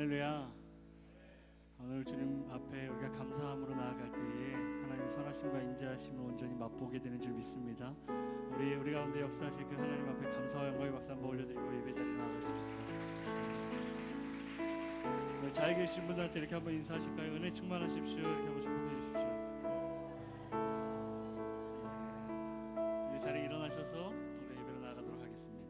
할렐루야. 오늘 주님 앞에 우리가 감사함으로 나아갈 때에 하나님의 선하심과 인자하심을 온전히 맛보게 되는 줄 믿습니다. 우리 가운데 역사하실 그 하나님 앞에 감사와 영광의 박수 한번 올려드리고 예배 자리에 나아가십시다. 잘 계신 분들한테 이렇게 한번 인사하실까요? 은혜 충만하십시오. 이렇게 한번 축복해 주십시오. 이 자리에 일어나셔서 우리 예배로 나아가도록 하겠습니다.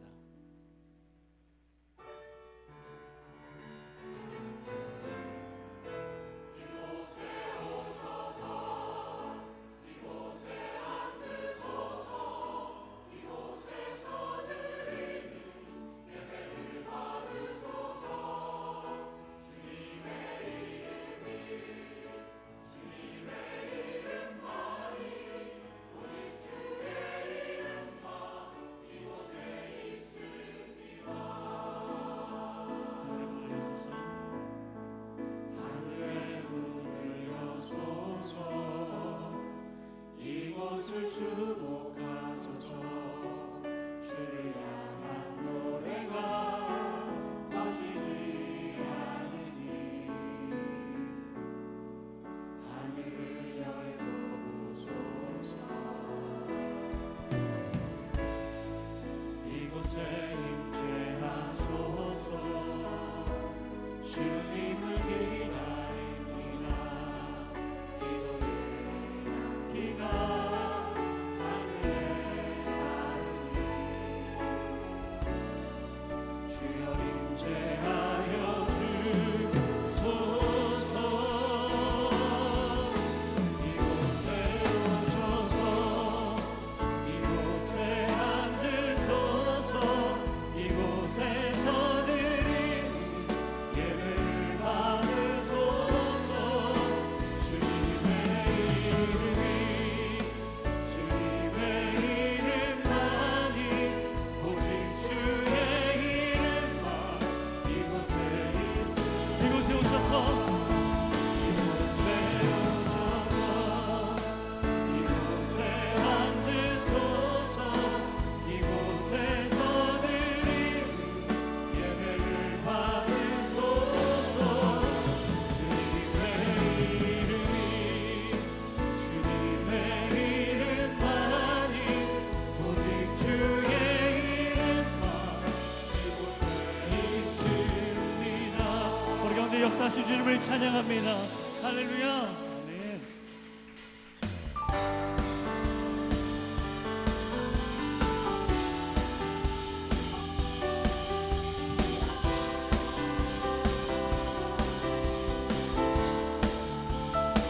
역사하신 주님을 찬양합니다. 할렐루야. 아멘.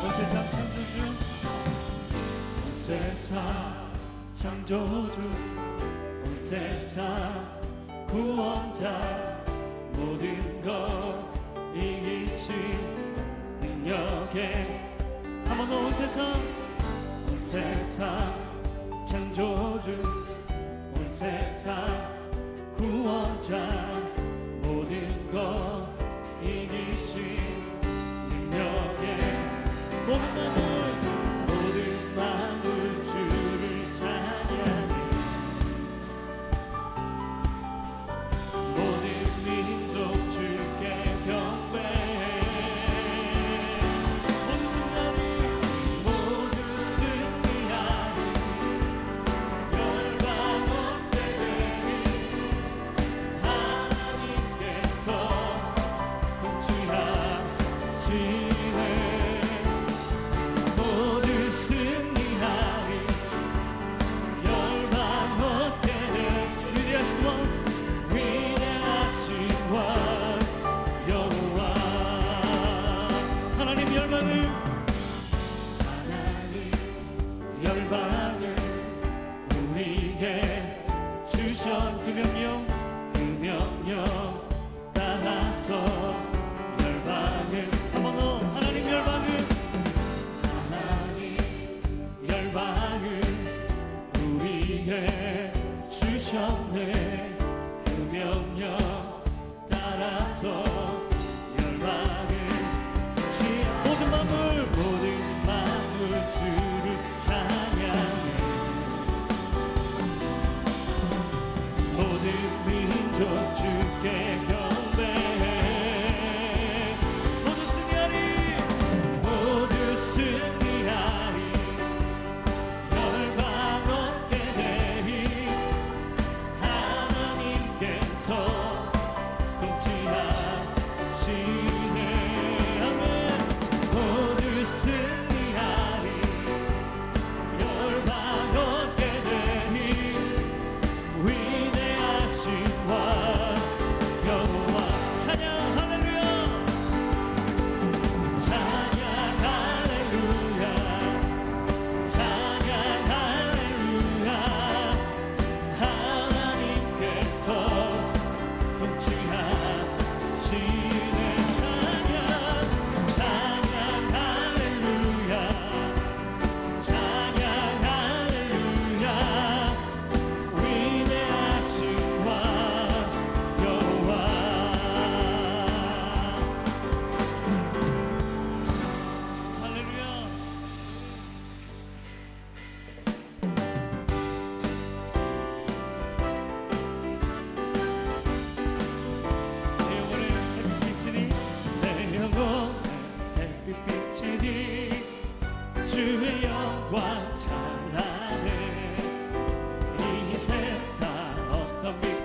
온 세상 창조주, 온 세상 창조주, 온 세상 구원자, 모든 것 이기신 능력에 한 번 더 온 세상 창조주, 온 세상 구원자, 모든 것 이기신 능력에 모든 만물 주를 찬양해, 모든 민족 주께 경배해. 모두 승리하리, 열방 없게 되리, 하나님께서 통치하시네. 모두 승리하리, 열방 없게 되리. 위대하신 왕, 위대하신 왕 여호와. 하나님 열방을 우리에게 주셨. 그 명령 따라서 열방을 한 번 더. 하나님 열방을 우리에게 주셨네. 그 명령 따라서 열방을 모든 만물 주를 찬양해, 모든 민족 주께 경배해.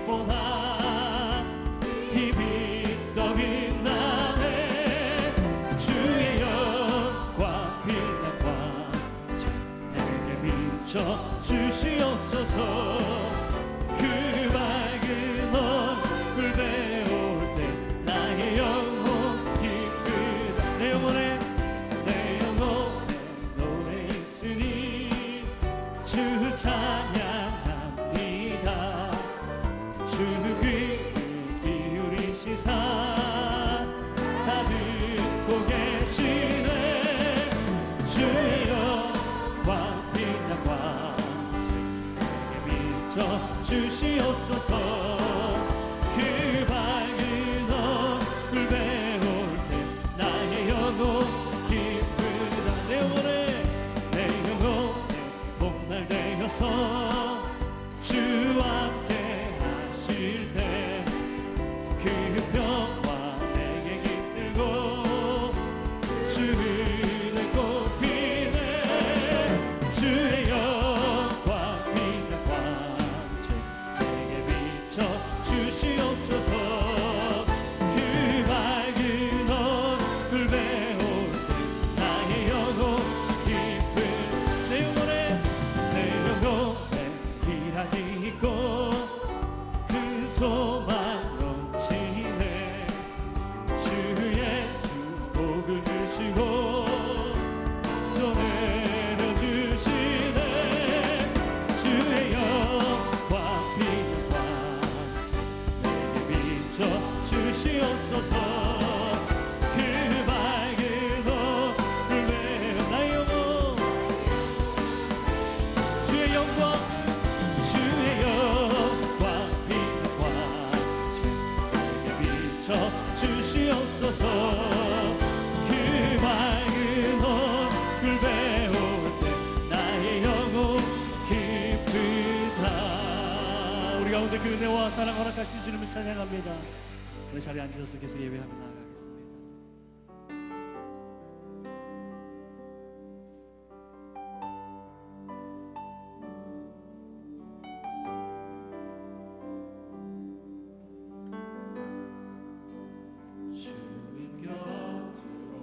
빛보다 이 빛더 빛나네. 주의 영광 빛나과 내게 비춰 주시옵소서. 그 밝은 얼굴 배울 때 나의 영혼 기쁘다. 내 영혼에 노래 있으니 주 찬양합니다. 주 귀 기울이시사 다 듣고 계시네. 주의 영광 빛나과 내게 비춰 주시옵소서. 그 밝은 얼굴 배울 때 나의 영혼 기쁘다. 내 영혼에 봄날 되어서 주 함께 하실 때 그 평화 내게 깃들고 주를 꽃피네. 주의 영광 빛나과 내게 비춰 주시옵소서. 그 밝은 얼굴 배울 때 나의 영혼 기쁜. 내 영혼에 희락이 있고 그 소망 넘치네. 주 예수 복을 주시고 또 내려주시네. 주의 영광 빛나과 내게 비춰 주시옵소서. 그 밝은 얼굴 배울 나의 영혼 주의 영광 빛나과 내게 비춰 주시옵소서. 그 밝은 얼굴 배울 때 나의 영혼 기쁘다. 우리 가운데 그 은혜와 사랑 허락하신 주님을 찬양합니다. 우리 자리에 앉으셔서 계속 예배하며 나아가겠습니다. 주님 곁으로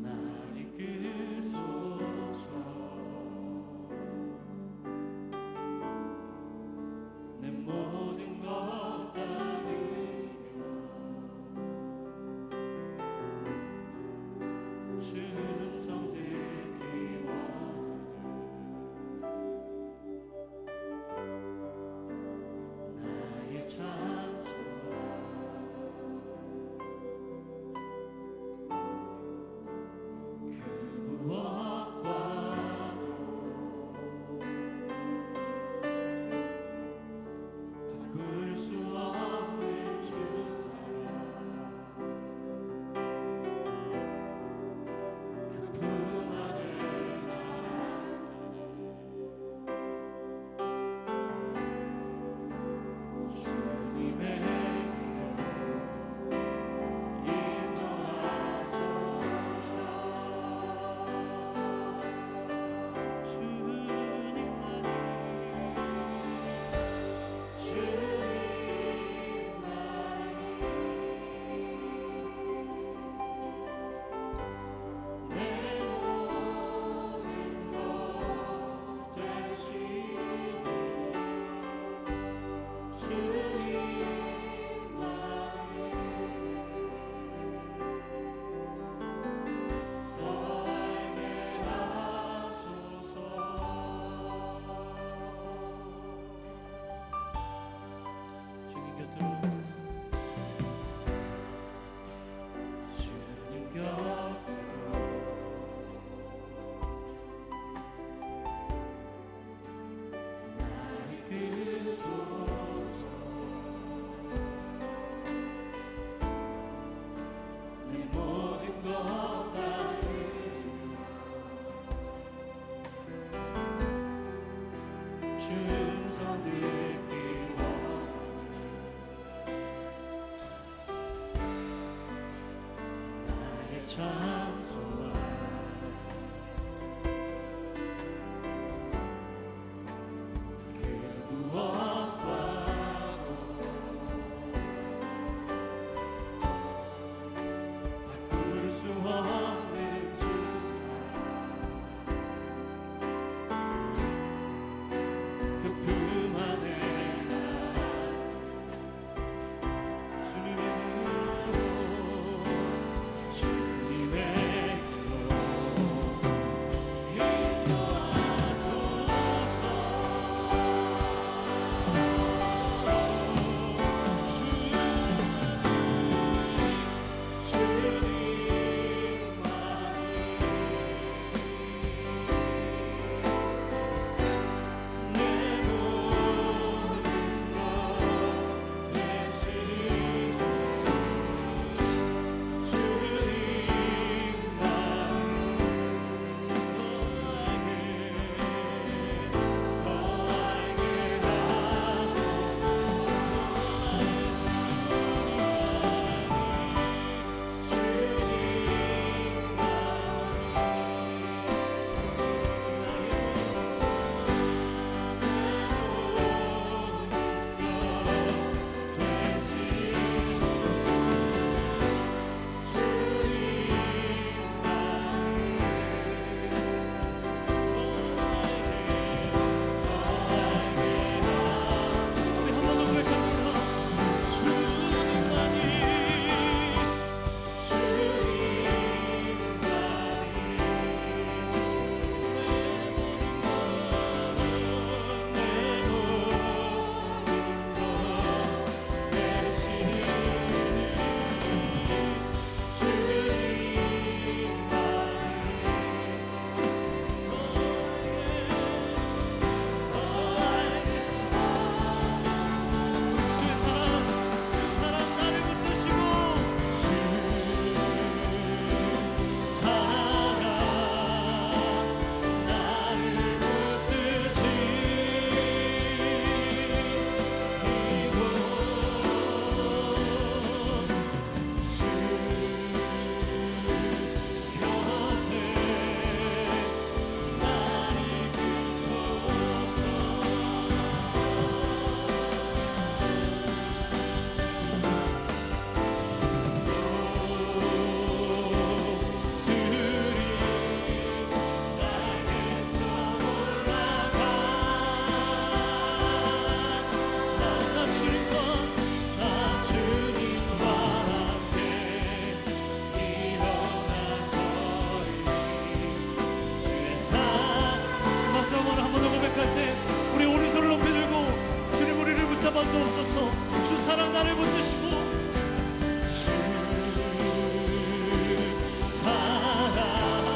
날 이끄소서. 내 모든 것 따르며 주 음성 듣기 원하네. 나의 찬송아 그 무엇과도 바꿀 수 없는 주 사랑 그 품 안에 주님의 사랑 나를 붙드시고 주 사랑 나를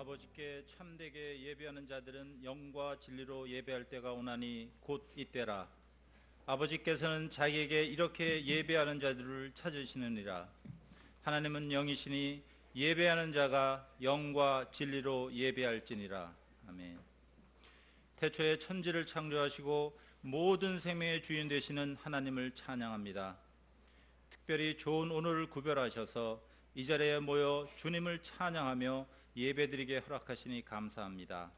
아버지께 참되게 예배하는 자들은 영과 진리로 예배할 때가 오나니 곧 이때라. 아버지께서는 자기에게 이렇게 예배하는 자들을 찾으시느니라. 하나님은 영이시니 예배하는 자가 영과 진리로 예배할지니라. 아멘. 태초에 천지를 창조하시고 모든 생명의 주인 되시는 하나님을 찬양합니다. 특별히 좋은 오늘을 구별하셔서 이 자리에 모여 주님을 찬양하며 예배드리게 허락하시니 감사합니다.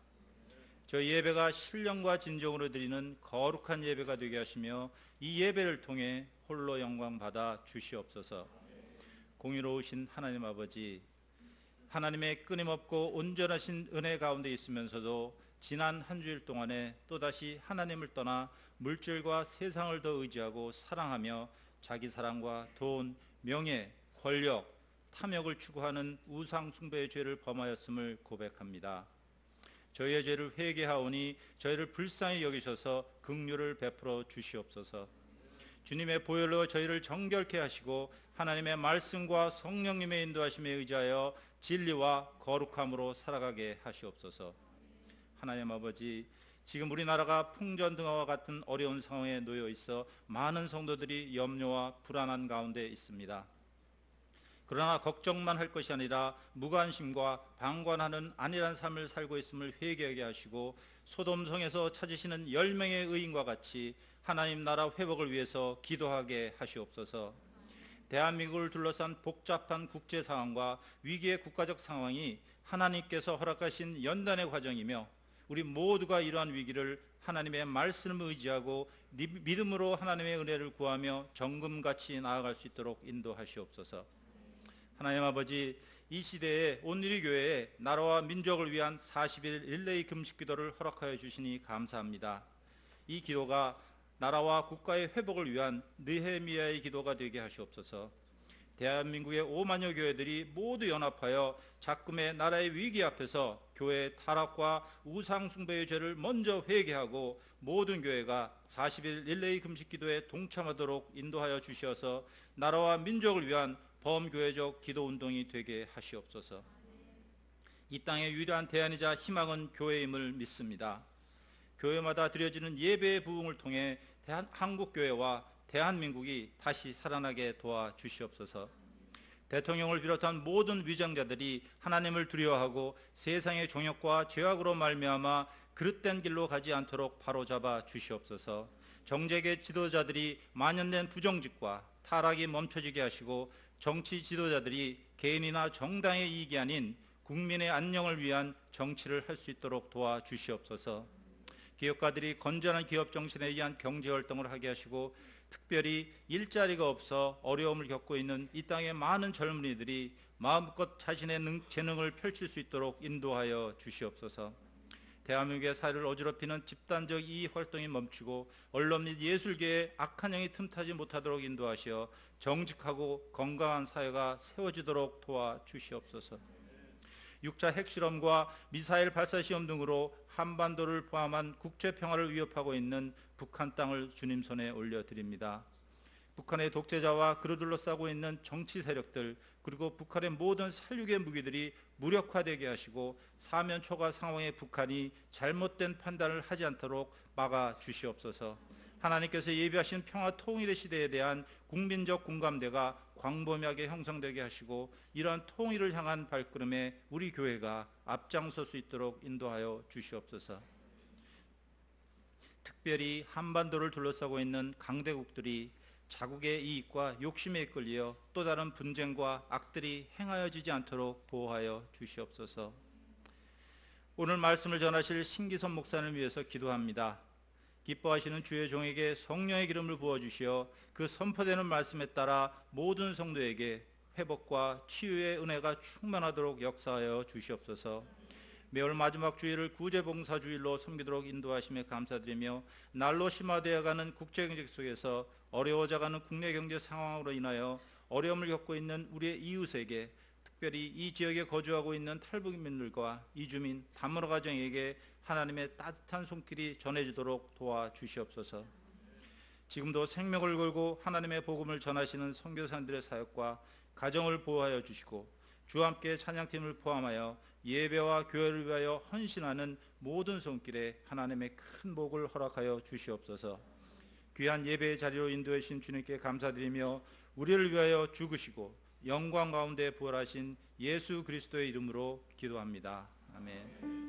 저희 예배가 신령과 진정으로 드리는 거룩한 예배가 되게 하시며 이 예배를 통해 홀로 영광 받아 주시옵소서. 공의로우신 하나님 아버지, 하나님의 끊임없고 온전하신 은혜 가운데 있으면서도 지난 한 주일 동안에 또다시 하나님을 떠나 물질과 세상을 더 의지하고 사랑하며 자기 사랑과 돈, 명예, 권력, 탐욕을 추구하는 우상 숭배의 죄를 범하였음을 고백합니다. 저희의 죄를 회개하오니 저희를 불쌍히 여기셔서 긍휼을 베풀어 주시옵소서. 주님의 보혈로 저희를 정결케 하시고 하나님의 말씀과 성령님의 인도하심에 의지하여 진리와 거룩함으로 살아가게 하시옵소서. 하나님 아버지, 지금 우리나라가 풍전등화와 같은 어려운 상황에 놓여 있어 많은 성도들이 염려와 불안한 가운데 있습니다. 그러나 걱정만 할 것이 아니라 무관심과 방관하는 안일한 삶을 살고 있음을 회개하게 하시고 소돔성에서 찾으시는 10명의 의인과 같이 하나님 나라 회복을 위해서 기도하게 하시옵소서. 대한민국을 둘러싼 복잡한 국제 상황과 위기의 국가적 상황이 하나님께서 허락하신 연단의 과정이며 우리 모두가 이러한 위기를 하나님의 말씀을 의지하고 믿음으로 하나님의 은혜를 구하며 정금같이 나아갈 수 있도록 인도하시옵소서. 하나님 아버지, 이 시대에 온누리 교회에 나라와 민족을 위한 40일 릴레이 금식 기도를 허락하여 주시니 감사합니다. 이 기도가 나라와 국가의 회복을 위한 느헤미야의 기도가 되게 하시옵소서. 대한민국의 5만여 교회들이 모두 연합하여 작금의 나라의 위기 앞에서 교회의 타락과 우상 숭배의 죄를 먼저 회개하고 모든 교회가 40일 릴레이 금식 기도에 동참하도록 인도하여 주시어서 나라와 민족을 위한 범교회적 기도운동이 되게 하시옵소서. 이 땅의 유일한 대안이자 희망은 교회임을 믿습니다. 교회마다 드려지는 예배의 부흥을 통해 한국교회와 대한민국이 다시 살아나게 도와주시옵소서. 대통령을 비롯한 모든 위정자들이 하나님을 두려워하고 세상의 종역과 죄악으로 말미암아 그릇된 길로 가지 않도록 바로잡아 주시옵소서. 정책의 지도자들이 만연된 부정직과 타락이 멈춰지게 하시고 정치 지도자들이 개인이나 정당의 이익이 아닌 국민의 안녕을 위한 정치를 할 수 있도록 도와주시옵소서. 기업가들이 건전한 기업 정신에 의한 경제활동을 하게 하시고 특별히 일자리가 없어 어려움을 겪고 있는 이 땅의 많은 젊은이들이 마음껏 자신의 재능을 펼칠 수 있도록 인도하여 주시옵소서. 대한민국의 사회를 어지럽히는 집단적 이익 활동이 멈추고 언론 및 예술계에 악한 영이 틈타지 못하도록 인도하시어 정직하고 건강한 사회가 세워지도록 도와주시옵소서. 6차 핵실험과 미사일 발사 시험 등으로 한반도를 포함한 국제 평화를 위협하고 있는 북한 땅을 주님 손에 올려드립니다. 북한의 독재자와 그를 둘러싸고 있는 정치 세력들, 그리고 북한의 모든 살육의 무기들이 무력화되게 하시고 사면 초과 상황의 북한이 잘못된 판단을 하지 않도록 막아 주시옵소서. 하나님께서 예비하신 평화 통일의 시대에 대한 국민적 공감대가 광범위하게 형성되게 하시고 이러한 통일을 향한 발걸음에 우리 교회가 앞장설 수 있도록 인도하여 주시옵소서. 특별히 한반도를 둘러싸고 있는 강대국들이 자국의 이익과 욕심에 이끌려 또 다른 분쟁과 악들이 행하여지지 않도록 보호하여 주시옵소서. 오늘 말씀을 전하실 신기선 목사님을 위해서 기도합니다. 기뻐하시는 주의 종에게 성령의 기름을 부어주시어 그 선포되는 말씀에 따라 모든 성도에게 회복과 치유의 은혜가 충만하도록 역사하여 주시옵소서. 매월 마지막 주일을 구제봉사주일로 섬기도록 인도하심에 감사드리며 날로 심화되어가는 국제경제 속에서 어려워져가는 국내 경제 상황으로 인하여 어려움을 겪고 있는 우리의 이웃에게, 특별히 이 지역에 거주하고 있는 탈북민들과 이주민, 다문화 가정에게 하나님의 따뜻한 손길이 전해지도록 도와주시옵소서. 지금도 생명을 걸고 하나님의 복음을 전하시는 선교사님들의 사역과 가정을 보호하여 주시고 주와 함께 찬양팀을 포함하여 예배와 교회를 위하여 헌신하는 모든 손길에 하나님의 큰 복을 허락하여 주시옵소서. 귀한 예배의 자리로 인도해 주신 주님께 감사드리며 우리를 위하여 죽으시고 영광 가운데 부활하신 예수 그리스도의 이름으로 기도합니다. 아멘.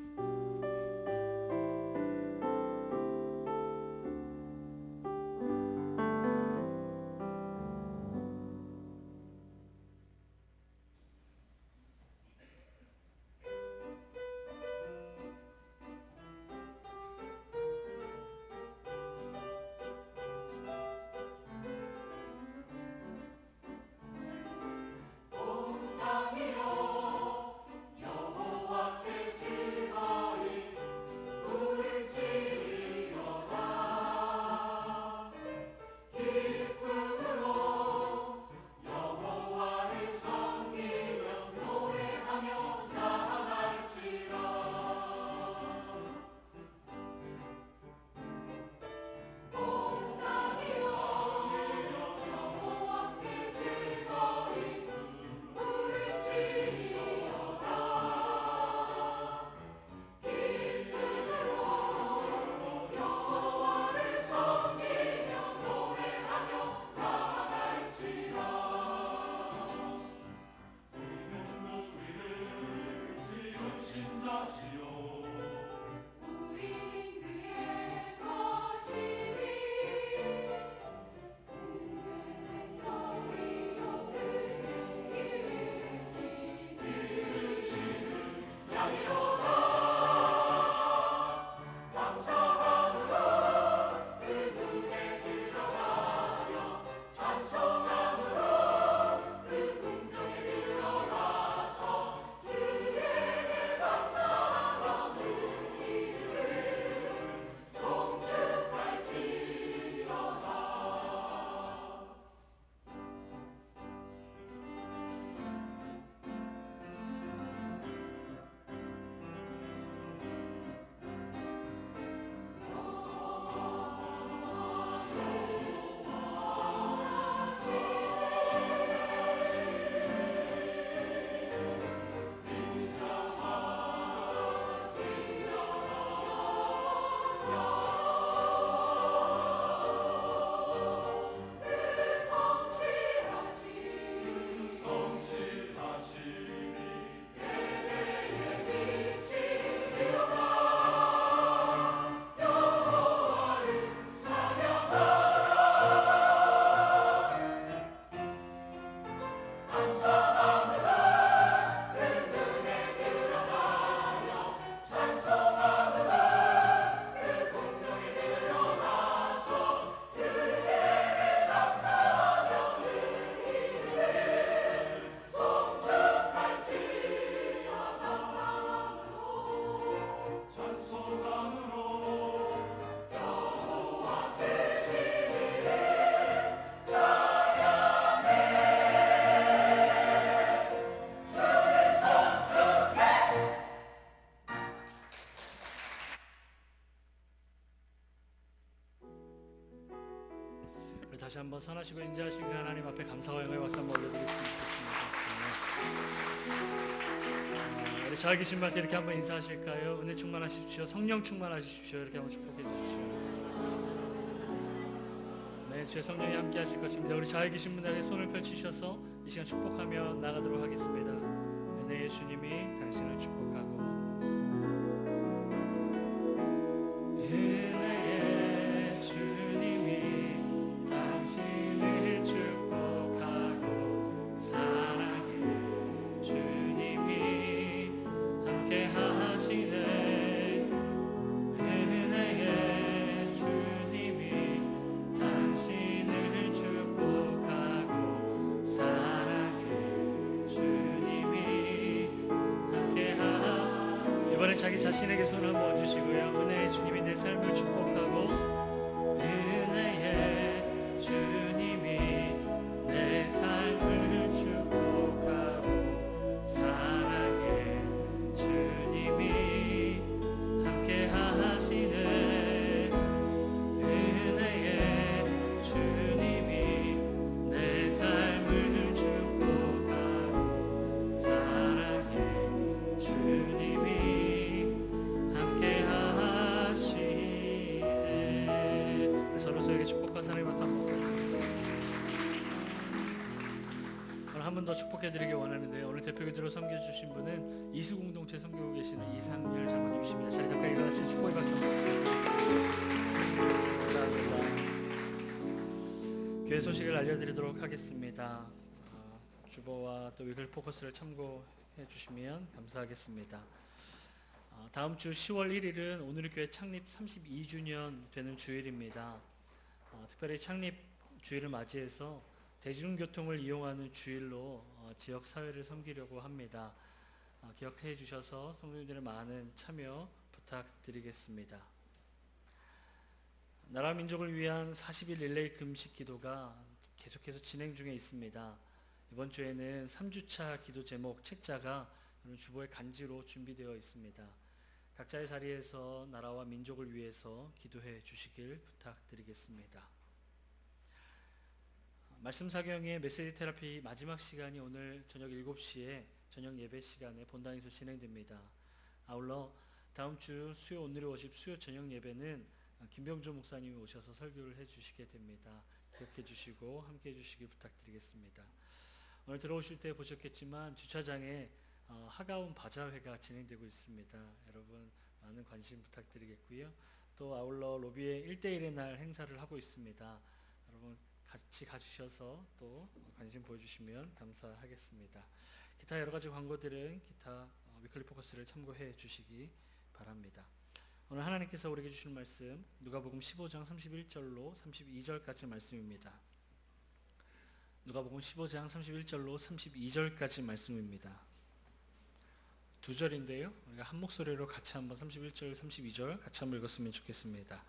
여호와께 즐거워 다시 한번 선하시고 인자하신 그 하나님 앞에 감사와 영광의 박수 한번 올려드리겠습니다. 우리 잘 계신 분한테 이렇게 한번 인사하실까요? 은혜 충만하십시오. 성령 충만하십시오. 이렇게 한번 축복해 주십시오. 네, 주의 성령이 함께 하실 것입니다. 우리 잘 계신 분들에게 손을 펼치셔서 이 시간 축복하며 나가도록 하겠습니다. 은혜의 주님이 당신을 축복하고 은혜의 주님이 당신을 축복하고 사랑의 주님이 함께 하시네. 은혜의 주님이 당신을 축복하고 사랑의 주님이 함께 이번엔 자기 자신에게 손 한번 얹으시고요. 은혜의 주님이 내 삶을 축복하고 은혜의 주님이 내 삶을 축복하고 사랑의 주님이 함께 하시네. 은혜의 주님이 내 삶을 축복하고 사랑의 주님이 함께 하시네. 서로서에게 축복과 사랑의 박수 한번 보내드리겠습니다. 오늘 한 번 더 축복해드리기 원하는데 오늘 대표기도로 섬겨주신 분은 이수공동체 섬기고 계시는 이상열 장로님이십니다. 자리 잠깐 일어나신 축복의 박수 한번 감사합니다. 교회 소식을 알려드리도록 하겠습니다. 주보와 또 위글 포커스를 참고해 주시면 감사하겠습니다. 다음 주 10월 1일은 오늘 교회 창립 32주년 되는 주일입니다. 특별히 창립 주일을 맞이해서 대중교통을 이용하는 주일로 지역 사회를 섬기려고 합니다. 기억해 주셔서 성도님들의 많은 참여 부탁드리겠습니다. 나라 민족을 위한 40일 릴레이 금식 기도가 계속해서 진행 중에 있습니다. 이번 주에는 3주차 기도 제목 책자가 주보의 간지로 준비되어 있습니다. 각자의 자리에서 나라와 민족을 위해서 기도해 주시길 부탁드리겠습니다. 말씀 사경의 메시지 테라피 마지막 시간이 오늘 저녁 7시에 저녁 예배 시간에 본당에서 진행됩니다. 아울러 다음 주 수요 오늘의 워십 수요 저녁 예배는 김병조 목사님이 오셔서 설교를 해주시게 됩니다. 기억해 주시고 함께 해주시길 부탁드리겠습니다. 오늘 들어오실 때 보셨겠지만 주차장에 하가온 바자회가 진행되고 있습니다. 여러분 많은 관심 부탁드리겠고요. 또 아울러 로비에 1대1의 날 행사를 하고 있습니다. 여러분 같이 가주셔서 또 관심 보여주시면 감사하겠습니다. 기타 여러가지 광고들은 기타 위클리 포커스를 참고해 주시기 바랍니다. 오늘 하나님께서 우리에게 주신 말씀 누가복음 15장 31절로 32절까지 말씀입니다. 누가복음 15장 31절로 32절까지 말씀입니다. 두 절인데요. 우리가 한 목소리로 같이 한번 31절, 32절 같이 한번 읽었으면 좋겠습니다.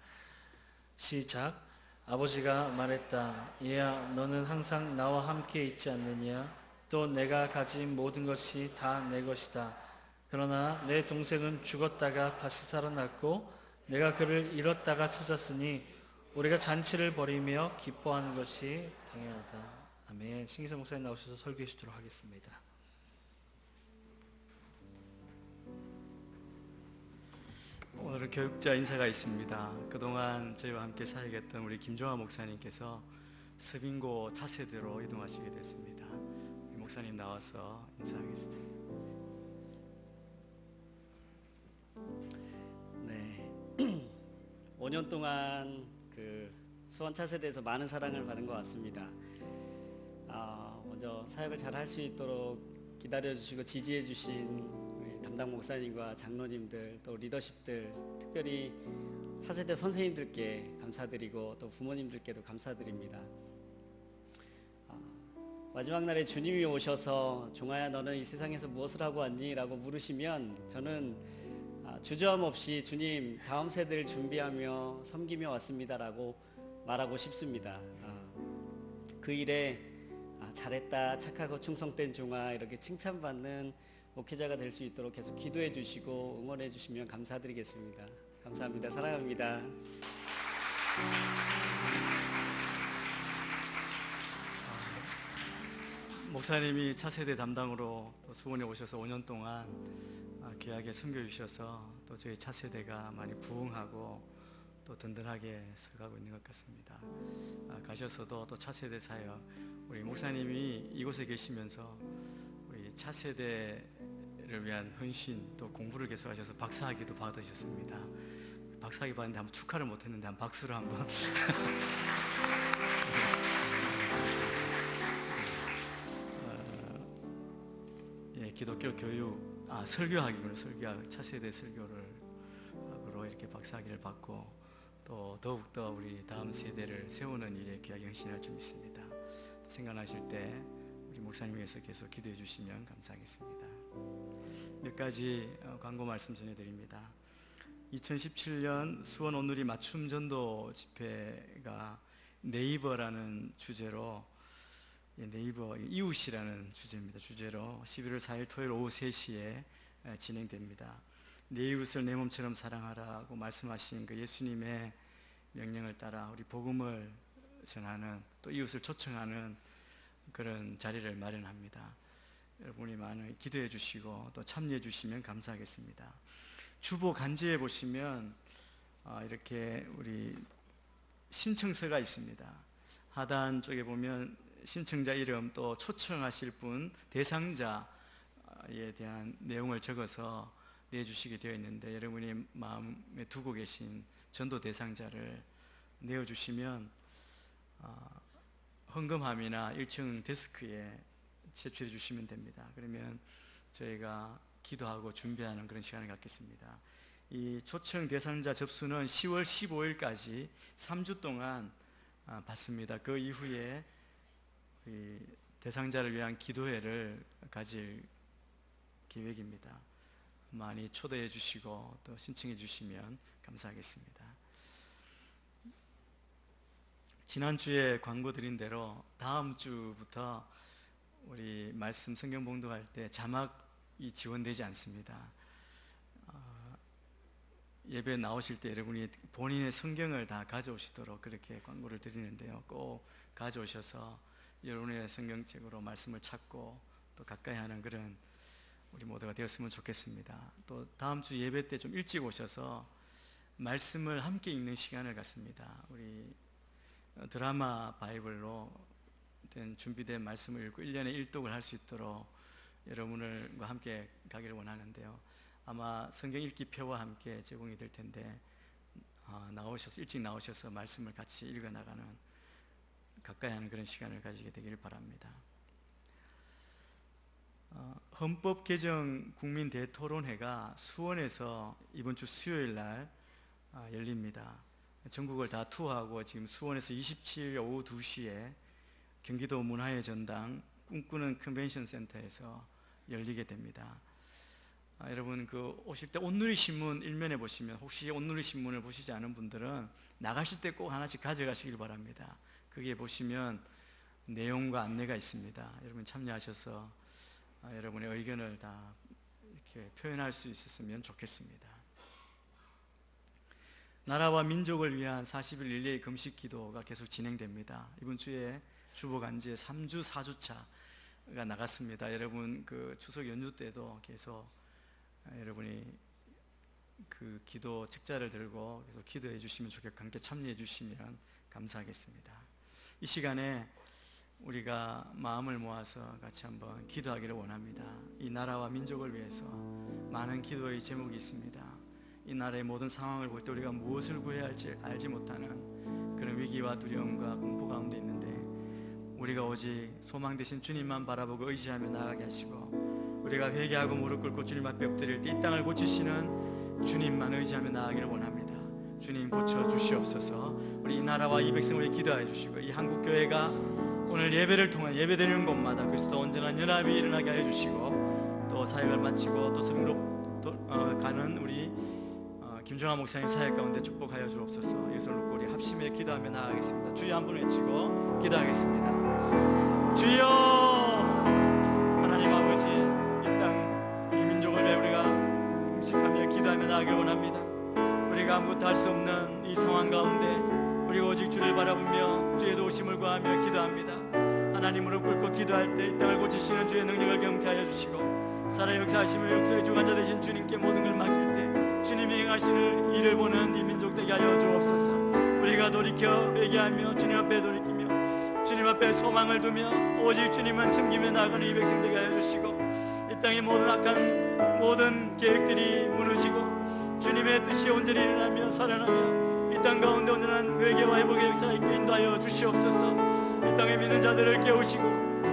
시작. 아버지가 말했다. 얘야, 너는 항상 나와 함께 있지 않느냐? 또 내가 가진 모든 것이 다 내 것이다. 그러나 내 동생은 죽었다가 다시 살아났고 내가 그를 잃었다가 찾았으니 우리가 잔치를 벌이며 기뻐하는 것이 당연하다. 아멘. 신기성 목사님 나오셔서 설교해 주도록 하겠습니다. 오늘은 교육자 인사가 있습니다. 그동안 저희와 함께 사역했던 우리 김종화 목사님께서 서빙고 차세대로 이동하시게 됐습니다. 우리 목사님 나와서 인사하겠습니다. 네, 5년 동안 그 수원 차세대에서 많은 사랑을 받은 것 같습니다. 먼저 사역을 잘 할 수 있도록 기다려주시고 지지해주신 담당 목사님과 장로님들 또 리더십들 특별히 차세대 선생님들께 감사드리고 또 부모님들께도 감사드립니다. 마지막 날에 주님이 오셔서 종아야 너는 이 세상에서 무엇을 하고 왔니? 라고 물으시면 저는 주저함 없이 주님 다음 세대를 준비하며 섬기며 왔습니다 라고 말하고 싶습니다. 그 일에 잘했다 착하고 충성된 종아 이렇게 칭찬받는 목회자가 될 수 있도록 계속 기도해 주시고 응원해 주시면 감사드리겠습니다. 감사합니다. 사랑합니다. 목사님이 차세대 담당으로 또 수원에 오셔서 5년 동안 귀하게 섬겨 주셔서 또 저희 차세대가 많이 부흥하고 또 든든하게 서가고 있는 것 같습니다. 가셔서도 또 차세대 사역, 우리 목사님이 이곳에 계시면서 우리 차세대를 위한 헌신 또 공부를 계속하셔서 박사학위도 받으셨습니다. 박사학위 받는데 한번 축하를 못했는데 한번 박수로 한번 기독교 교육, 설교학이군요. 설교학, 차세대 설교를 이렇게 박사학위를 받고 또 더욱더 우리 다음 세대를 세우는 일에 귀하게 헌신할 줄 믿습니다. 생각나실 때 우리 목사님 위해서 계속 기도해 주시면 감사하겠습니다. 몇 가지 광고 말씀 전해드립니다. 2017년 수원 온누리 맞춤 전도 집회가 네이버라는 주제로, 네이버 이웃이라는 주제로 11월 4일 토요일 오후 3시에 진행됩니다. 내 이웃을 내 몸처럼 사랑하라고 말씀하신 그 예수님의 명령을 따라 우리 복음을 전하는, 또 이웃을 초청하는 그런 자리를 마련합니다. 여러분이 많이 기도해 주시고 또 참여해 주시면 감사하겠습니다. 주보 간지에 보시면 이렇게 우리 신청서가 있습니다. 하단 쪽에 보면 신청자 이름, 또 초청하실 분, 대상자에 대한 내용을 적어서 내주시게 되어 있는데, 여러분이 마음에 두고 계신 전도 대상자를 내어주시면 헌금함이나 1층 데스크에 제출해 주시면 됩니다. 그러면 저희가 기도하고 준비하는 그런 시간을 갖겠습니다. 이 초청 대상자 접수는 10월 15일까지 3주 동안 받습니다. 그 이후에 대상자를 위한 기도회를 가질 계획입니다. 많이 초대해 주시고 또 신청해 주시면 감사하겠습니다. 지난주에 광고 드린 대로 다음 주부터 우리 말씀 성경 봉독할 때 자막이 지원되지 않습니다. 예배 나오실 때 여러분이 본인의 성경을 다 가져오시도록 그렇게 광고를 드리는데요. 꼭 가져오셔서 여러분의 성경책으로 말씀을 찾고 또 가까이 하는 그런 우리 모두가 되었으면 좋겠습니다. 또 다음 주 예배 때 좀 일찍 오셔서 말씀을 함께 읽는 시간을 갖습니다. 우리 드라마 바이블로 된 준비된 말씀을 읽고 1년에 1독을 할 수 있도록 여러분과 함께 가기를 원하는데요. 아마 성경 읽기 표와 함께 제공이 될 텐데 일찍 나오셔서 말씀을 같이 읽어나가는, 가까이 하는 그런 시간을 가지게 되기를 바랍니다. 헌법 개정 국민 대토론회가 수원에서 이번 주 수요일 날 열립니다. 전국을 다 투어하고 지금 수원에서 27일 오후 2시에 경기도 문화의 전당 꿈꾸는 컨벤션 센터에서 열리게 됩니다. 여러분 오실 때 온누리 신문 일면에 보시면, 혹시 온누리 신문을 보시지 않은 분들은 나가실 때 꼭 하나씩 가져가시길 바랍니다. 거기에 보시면 내용과 안내가 있습니다. 여러분 참여하셔서 여러분의 의견을 다 이렇게 표현할 수 있었으면 좋겠습니다. 나라와 민족을 위한 40일 릴레이 금식 기도가 계속 진행됩니다. 이번 주에 주보간지에 3주 4주차가 나갔습니다. 여러분 추석 연휴 때도 계속 여러분이 그 기도 책자를 들고 계속 기도해 주시면 좋겠고 함께 참여해 주시면 감사하겠습니다. 이 시간에 우리가 마음을 모아서 같이 한번 기도하기를 원합니다. 이 나라와 민족을 위해서 많은 기도의 제목이 있습니다. 이 나라의 모든 상황을 볼 때 우리가 무엇을 구해야 할지 알지 못하는 그런 위기와 두려움과 공포 가운데 있는데, 우리가 오직 소망 되신 주님만 바라보고 의지하며 나아가게 하시고, 우리가 회개하고 무릎 꿇고 주님 앞에 엎드릴 때 이 땅을 고치시는 주님만 의지하며 나아가기를 원합니다. 주님 고쳐주시옵소서. 우리 이 나라와 이 백성을 기도해 주시고, 이 한국교회가 오늘 예배를 통해 예배드리는 곳마다 그리스도 온전한 연합이 일어나게 해 주시고, 또 사역을 마치고 또 성으로 가는 우리 김종환 목사님 사역 가운데 축복하여 주옵소서. 이것을 놓고 우리 합심해 기도하며 나아가겠습니다. 주여 한 분 외치고 기도하겠습니다. 주여, 하나님 아버지, 이 땅, 이 민족을 위해 우리가 금식하며 기도하며 나아가길 원합니다. 우리가 아무것도 할 수 없는 이 상황 가운데 우리 오직 주를 바라보며 주의 도우심을 구하며 기도합니다. 하나님으로 꿇고 기도할 때 이 땅을 고치시는 주의 능력을 경험케 하여 주시고, 살아 역사하시며 역사의 주관자 되신 주님께 모든 걸 맡길 때 주님이 행하시는 일을 보는 이 민족 되게 하여 주옵소서. 우리가 돌이켜 회개하며 주님 앞에 돌이키며 주님 앞에 소망을 두며 오직 주님만 섬기며 나아가는 이 백성 되게 하여 주시고, 이 땅의 모든 악한 모든 계획들이 무너지고 주님의 뜻이 온전히 일어나며 살아나며 이 땅 가운데 온전한 회개와 회복의 역사 있게 인도하여 주시옵소서. 이 땅에 믿는 자들을 깨우시고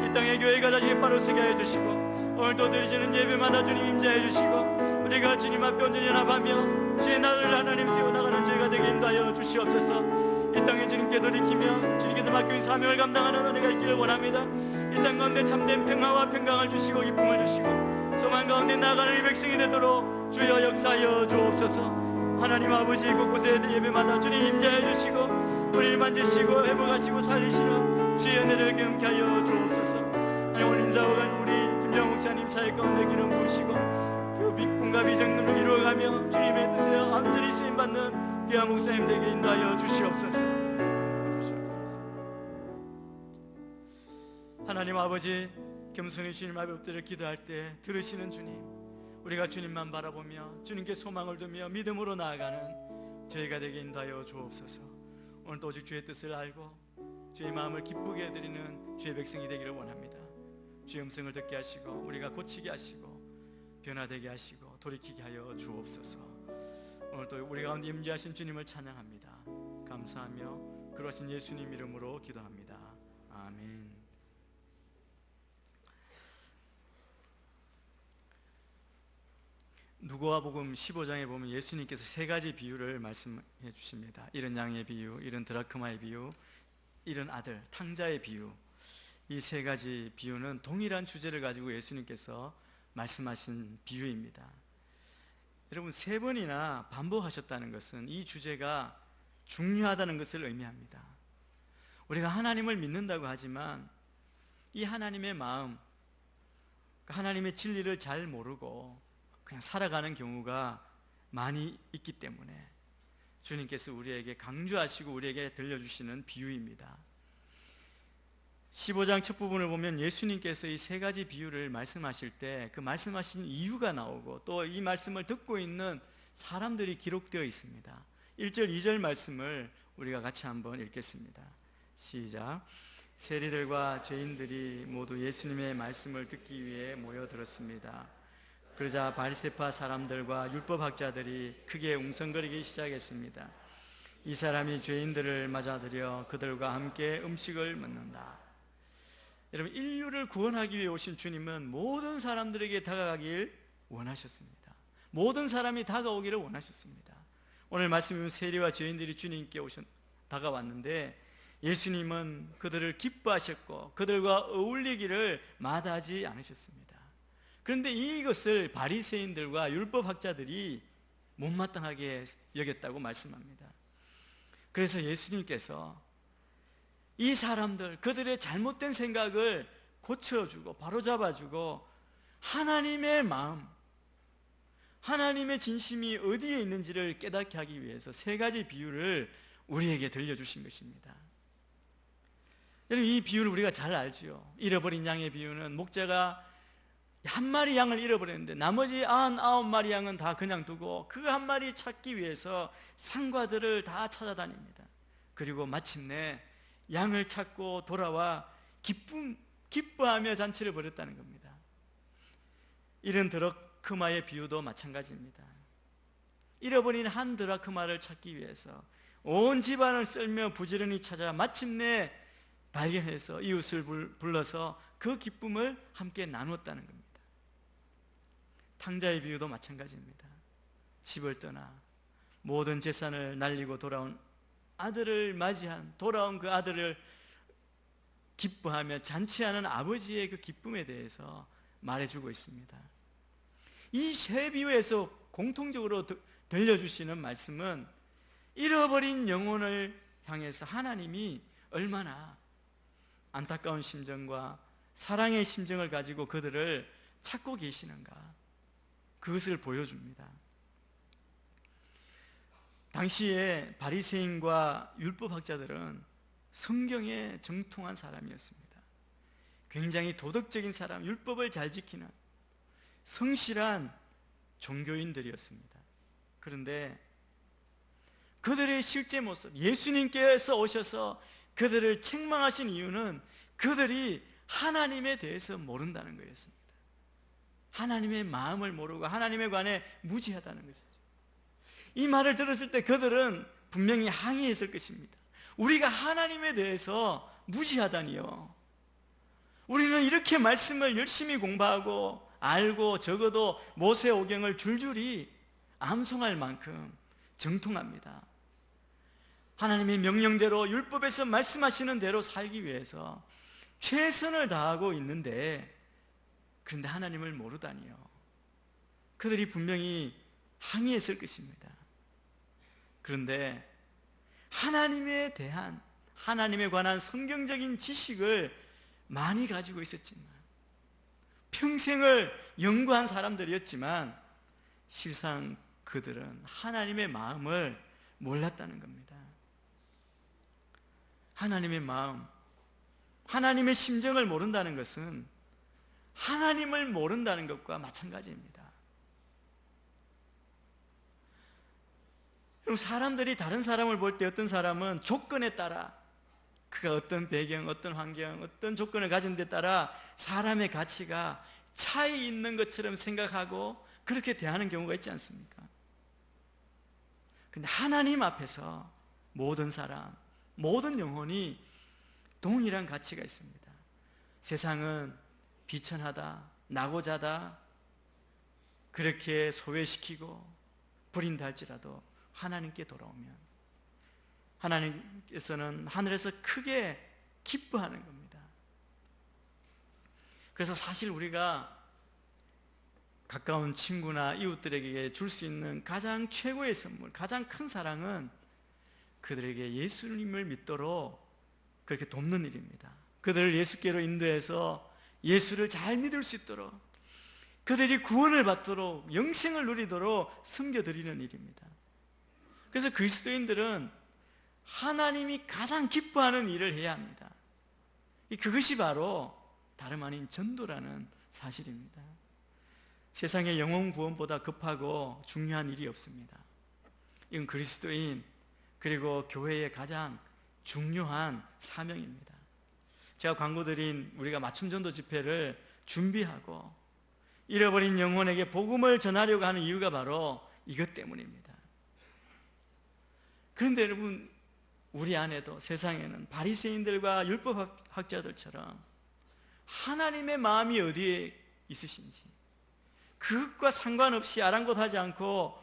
이 땅의 교회가 다시 바로 서게 하여 주시고, 오늘도 드리시는 예배마다 주님 임재해 주시고 우리가 주님 앞에 온전히 연합하며 주의 나라를 하나님 세워나가는 저희가 되게 인도하여 주시옵소서. 이 땅에 주님께 돌이키며 주님께서 맡긴 사명을 감당하는 은혜가 있기를 원합니다. 이 땅 가운데 참된 평화와 평강을 주시고 기쁨을 주시고 소망 가운데 나아가는 이 백성이 되도록 주여 역사하여 주옵소서. 하나님 아버지, 곳곳에 예배마다 주님 임재해 주시고 우리를 만지시고 회복하시고 살리시는 주의 은혜를 경험케 하여 주옵소서. 하나님, 오늘 인사와 간 우리 김정환 목사님 사역 가운데 기름 부으시고 그 꿈과 비전들을 이루어가며 주님의 뜻에 완전히 쓰임받는 귀한 목사님 되게 인도하여 주시옵소서. 하나님 아버지, 겸손히 주님 앞에 엎드려 기도할 때 들으시는 주님, 우리가 주님만 바라보며 주님께 소망을 두며 믿음으로 나아가는 저희가 되게 인도하여 주옵소서. 오늘도 오직 주의 뜻을 알고 주의 마음을 기쁘게 해드리는 주의 백성이 되기를 원합니다. 주의 음성을 듣게 하시고 우리가 고치게 하시고 변화되게 하시고 돌이키게 하여 주옵소서. 오늘도 우리 가운데 임재하신 주님을 찬양합니다. 감사하며 그러신 예수님 이름으로 기도합니다. 아멘. 누가복음 15장에 보면 예수님께서 세 가지 비유를 말씀해 주십니다. 이른 양의 비유, 이른 드라크마의 비유, 이른 아들, 탕자의 비유. 이 세 가지 비유는 동일한 주제를 가지고 예수님께서 말씀하신 비유입니다. 여러분, 세 번이나 반복하셨다는 것은 이 주제가 중요하다는 것을 의미합니다. 우리가 하나님을 믿는다고 하지만 이 하나님의 마음, 하나님의 진리를 잘 모르고 그냥 살아가는 경우가 많이 있기 때문에 주님께서 우리에게 강조하시고 우리에게 들려주시는 비유입니다. 15장 첫 부분을 보면 예수님께서 이 세 가지 비유를 말씀하실 때 그 말씀하신 이유가 나오고 또 이 말씀을 듣고 있는 사람들이 기록되어 있습니다. 1절, 2절 말씀을 우리가 같이 한번 읽겠습니다. 시작. 세리들과 죄인들이 모두 예수님의 말씀을 듣기 위해 모여들었습니다. 그러자 바리새파 사람들과 율법학자들이 크게 웅성거리기 시작했습니다. 이 사람이 죄인들을 맞아들여 그들과 함께 음식을 먹는다. 여러분, 인류를 구원하기 위해 오신 주님은 모든 사람들에게 다가가길 원하셨습니다. 모든 사람이 다가오기를 원하셨습니다. 오늘 말씀은 세리와 죄인들이 주님께 다가왔는데 예수님은 그들을 기뻐하셨고 그들과 어울리기를 마다하지 않으셨습니다. 그런데 이것을 바리새인들과 율법학자들이 못마땅하게 여겼다고 말씀합니다. 그래서 예수님께서 이 사람들, 그들의 잘못된 생각을 고쳐주고 바로잡아주고 하나님의 마음, 하나님의 진심이 어디에 있는지를 깨닫게 하기 위해서 세 가지 비유를 우리에게 들려주신 것입니다. 여러분, 이 비유를 우리가 잘 알죠. 잃어버린 양의 비유는 목자가 한 마리 양을 잃어버렸는데 나머지 99마리 양은 다 그냥 두고 그 한 마리 찾기 위해서 산과들을 다 찾아다닙니다. 그리고 마침내 양을 찾고 돌아와 기뻐하며 잔치를 벌였다는 겁니다. 이런 드라크마의 비유도 마찬가지입니다. 잃어버린 한 드라크마를 찾기 위해서 온 집안을 썰며 부지런히 찾아 마침내 발견해서 이웃을 불러서 그 기쁨을 함께 나누었다는 겁니다. 탕자의 비유도 마찬가지입니다. 집을 떠나 모든 재산을 날리고 돌아온 아들을 맞이한 돌아온 그 아들을 기뻐하며 잔치하는 아버지의 그 기쁨에 대해서 말해주고 있습니다. 이 세 비유에서 공통적으로 들려주시는 말씀은 잃어버린 영혼을 향해서 하나님이 얼마나 안타까운 심정과 사랑의 심정을 가지고 그들을 찾고 계시는가, 그것을 보여줍니다. 당시에 바리새인과 율법학자들은 성경에 정통한 사람이었습니다. 굉장히 도덕적인 사람, 율법을 잘 지키는 성실한 종교인들이었습니다. 그런데 그들의 실제 모습, 예수님께서 오셔서 그들을 책망하신 이유는 그들이 하나님에 대해서 모른다는 거였습니다. 하나님의 마음을 모르고 하나님에 관해 무지하다는 것이죠. 이 말을 들었을 때 그들은 분명히 항의했을 것입니다. 우리가 하나님에 대해서 무지하다니요. 우리는 이렇게 말씀을 열심히 공부하고 알고 적어도 모세오경을 줄줄이 암송할 만큼 정통합니다. 하나님의 명령대로 율법에서 말씀하시는 대로 살기 위해서 최선을 다하고 있는데, 그런데 하나님을 모르다니요. 그들이 분명히 항의했을 것입니다. 그런데 하나님에 대한, 하나님에 관한 성경적인 지식을 많이 가지고 있었지만, 평생을 연구한 사람들이었지만 실상 그들은 하나님의 마음을 몰랐다는 겁니다. 하나님의 마음, 하나님의 심정을 모른다는 것은 하나님을 모른다는 것과 마찬가지입니다. 그럼 사람들이 다른 사람을 볼 때 어떤 사람은 조건에 따라, 그가 어떤 배경, 어떤 환경, 어떤 조건을 가진 데 따라 사람의 가치가 차이 있는 것처럼 생각하고 그렇게 대하는 경우가 있지 않습니까? 그런데 하나님 앞에서 모든 사람, 모든 영혼이 동일한 가치가 있습니다. 세상은 비천하다, 나고자다, 그렇게 소외시키고 버린다 할지라도 하나님께 돌아오면 하나님께서는 하늘에서 크게 기뻐하는 겁니다. 그래서 사실 우리가 가까운 친구나 이웃들에게 줄 수 있는 가장 최고의 선물, 가장 큰 사랑은 그들에게 예수님을 믿도록 그렇게 돕는 일입니다. 그들을 예수께로 인도해서 예수를 잘 믿을 수 있도록, 그들이 구원을 받도록, 영생을 누리도록 섬겨드리는 일입니다. 그래서 그리스도인들은 하나님이 가장 기뻐하는 일을 해야 합니다. 그것이 바로 다름 아닌 전도라는 사실입니다. 세상의 영혼 구원보다 급하고 중요한 일이 없습니다. 이건 그리스도인 그리고 교회의 가장 중요한 사명입니다. 제가 광고 드린 우리가 맞춤 전도 집회를 준비하고 잃어버린 영혼에게 복음을 전하려고 하는 이유가 바로 이것 때문입니다. 그런데 여러분, 우리 안에도 세상에는 바리새인들과 율법학자들처럼 하나님의 마음이 어디에 있으신지 그것과 상관없이 아랑곳하지 않고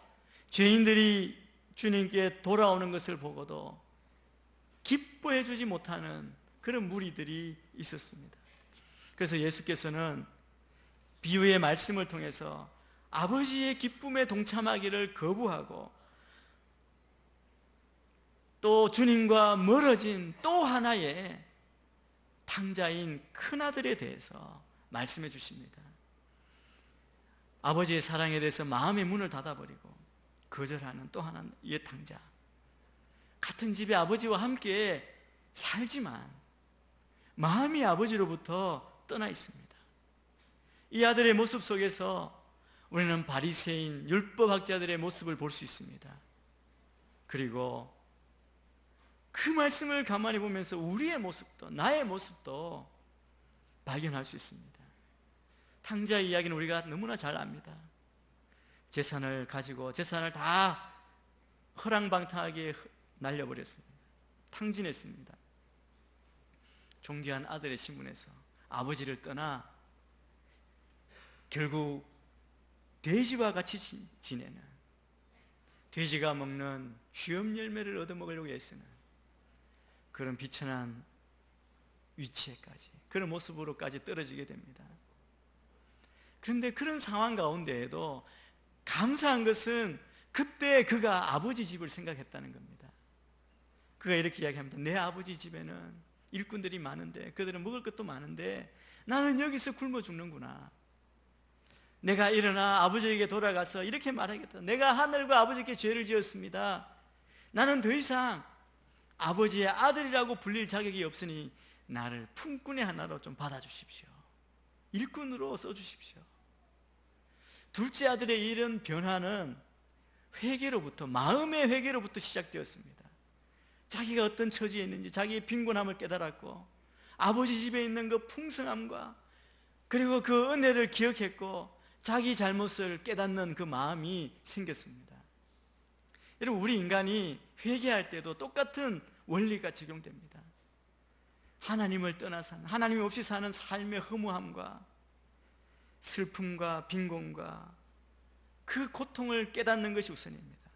죄인들이 주님께 돌아오는 것을 보고도 기뻐해 주지 못하는 그런 무리들이 있었습니다. 그래서 예수께서는 비유의 말씀을 통해서 아버지의 기쁨에 동참하기를 거부하고 또 주님과 멀어진 또 하나의 탕자인 큰아들에 대해서 말씀해 주십니다. 아버지의 사랑에 대해서 마음의 문을 닫아버리고 거절하는 또 하나의 탕자, 같은 집에 아버지와 함께 살지만 마음이 아버지로부터 떠나 있습니다. 이 아들의 모습 속에서 우리는 바리새인 율법학자들의 모습을 볼 수 있습니다. 그리고 그 말씀을 가만히 보면서 우리의 모습도, 나의 모습도 발견할 수 있습니다. 탕자의 이야기는 우리가 너무나 잘 압니다. 재산을 가지고 재산을 다 허랑방탕하게 날려버렸습니다. 탕진했습니다. 존귀한 아들의 신분에서 아버지를 떠나 결국 돼지와 같이 지내는, 돼지가 먹는 쥐엄 열매를 얻어먹으려고 애쓰는 그런 비천한 위치에까지, 그런 모습으로까지 떨어지게 됩니다. 그런데 그런 상황 가운데에도 감사한 것은 그때 그가 아버지 집을 생각했다는 겁니다. 그가 이렇게 이야기합니다. 내 아버지 집에는 일꾼들이 많은데, 그들은 먹을 것도 많은데 나는 여기서 굶어 죽는구나. 내가 일어나 아버지에게 돌아가서 이렇게 말하겠다. 내가 하늘과 아버지께 죄를 지었습니다. 나는 더 이상 아버지의 아들이라고 불릴 자격이 없으니 나를 품꾼의 하나로 좀 받아주십시오. 일꾼으로 써주십시오. 둘째 아들의 이런 변화는 회개로부터, 마음의 회개로부터 시작되었습니다. 자기가 어떤 처지에 있는지, 자기의 빈곤함을 깨달았고, 아버지 집에 있는 그 풍성함과 그리고 그 은혜를 기억했고, 자기 잘못을 깨닫는 그 마음이 생겼습니다. 여러분, 우리 인간이 회개할 때도 똑같은 원리가 적용됩니다. 하나님을 떠나 사는, 하나님 없이 사는 삶의 허무함과 슬픔과 빈곤과 그 고통을 깨닫는 것이 우선입니다.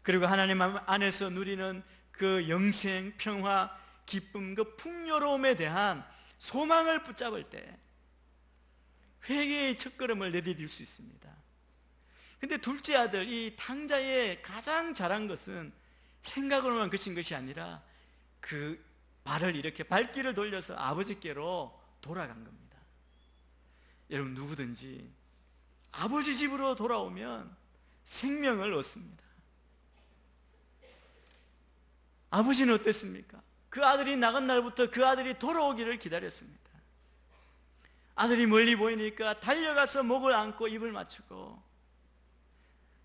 그리고 하나님 안에서 누리는 그 영생, 평화, 기쁨, 그 풍요로움에 대한 소망을 붙잡을 때 회개의 첫걸음을 내디딜 수 있습니다. 근데 둘째 아들, 이 탕자의 가장 잘한 것은 생각으로만 그친 것이 아니라 그 발을 이렇게 발길을 돌려서 아버지께로 돌아간 겁니다. 여러분, 누구든지 아버지 집으로 돌아오면 생명을 얻습니다. 아버지는 어땠습니까? 그 아들이 나간 날부터 그 아들이 돌아오기를 기다렸습니다. 아들이 멀리 보이니까 달려가서 목을 안고 입을 맞추고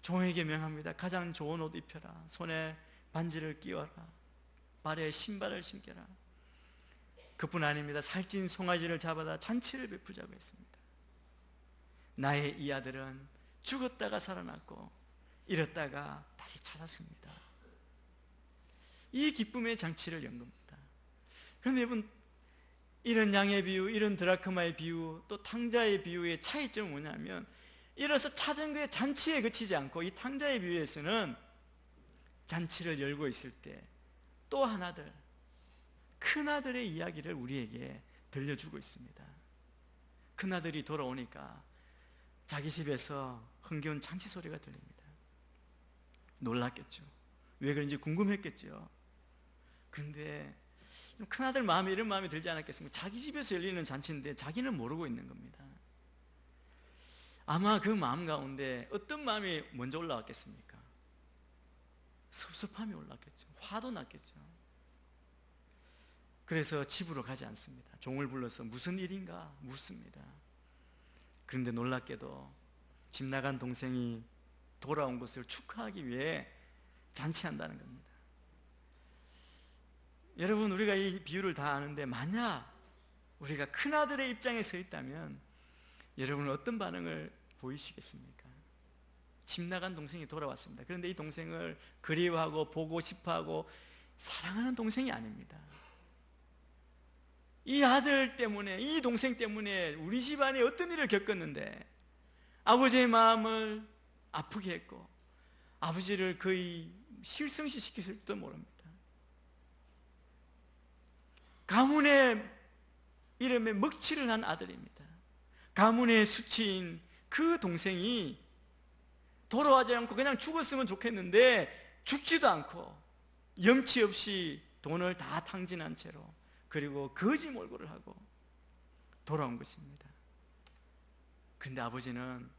종에게 명합니다. 가장 좋은 옷 입혀라. 손에 반지를 끼워라. 발에 신발을 신겨라. 그뿐 아닙니다. 살찐 송아지를 잡아다 잔치를 베풀자고 했습니다. 나의 이 아들은 죽었다가 살아났고 잃었다가 다시 찾았습니다. 이 기쁨의 잔치를 연 겁니다. 그런데 여러분, 이런 양의 비유, 이런 드라크마의 비유, 또 탕자의 비유의 차이점은 뭐냐면, 이래서 찾은 그의 잔치에 그치지 않고 이 탕자의 비유에서는 잔치를 열고 있을 때 또 하나들, 큰아들의 이야기를 우리에게 들려주고 있습니다. 큰아들이 돌아오니까 자기 집에서 흥겨운 잔치 소리가 들립니다. 놀랐겠죠. 왜 그런지 궁금했겠죠. 근데 큰아들 마음에 이런 마음이 들지 않았겠습니까? 자기 집에서 열리는 잔치인데 자기는 모르고 있는 겁니다. 아마 그 마음 가운데 어떤 마음이 먼저 올라왔겠습니까? 섭섭함이 올랐겠죠. 화도 났겠죠. 그래서 집으로 가지 않습니다. 종을 불러서 무슨 일인가 묻습니다. 그런데 놀랍게도 집 나간 동생이 돌아온 것을 축하하기 위해 잔치한다는 겁니다. 여러분, 우리가 이 비유를 다 아는데 만약 우리가 큰아들의 입장에 서 있다면 여러분은 어떤 반응을 보이시겠습니까? 집 나간 동생이 돌아왔습니다. 그런데 이 동생을 그리워하고 보고 싶어하고 사랑하는 동생이 아닙니다. 이 아들 때문에, 이 동생 때문에 우리 집안에 어떤 일을 겪었는데 아버지의 마음을 아프게 했고 아버지를 거의 실성시키실지도 모릅니다. 가문의 이름에 먹칠을 한 아들입니다. 가문의 수치인 그 동생이 돌아가지 않고 그냥 죽었으면 좋겠는데 죽지도 않고 염치 없이 돈을 다 탕진한 채로, 그리고 거지 몰골을 하고 돌아온 것입니다. 그런데 아버지는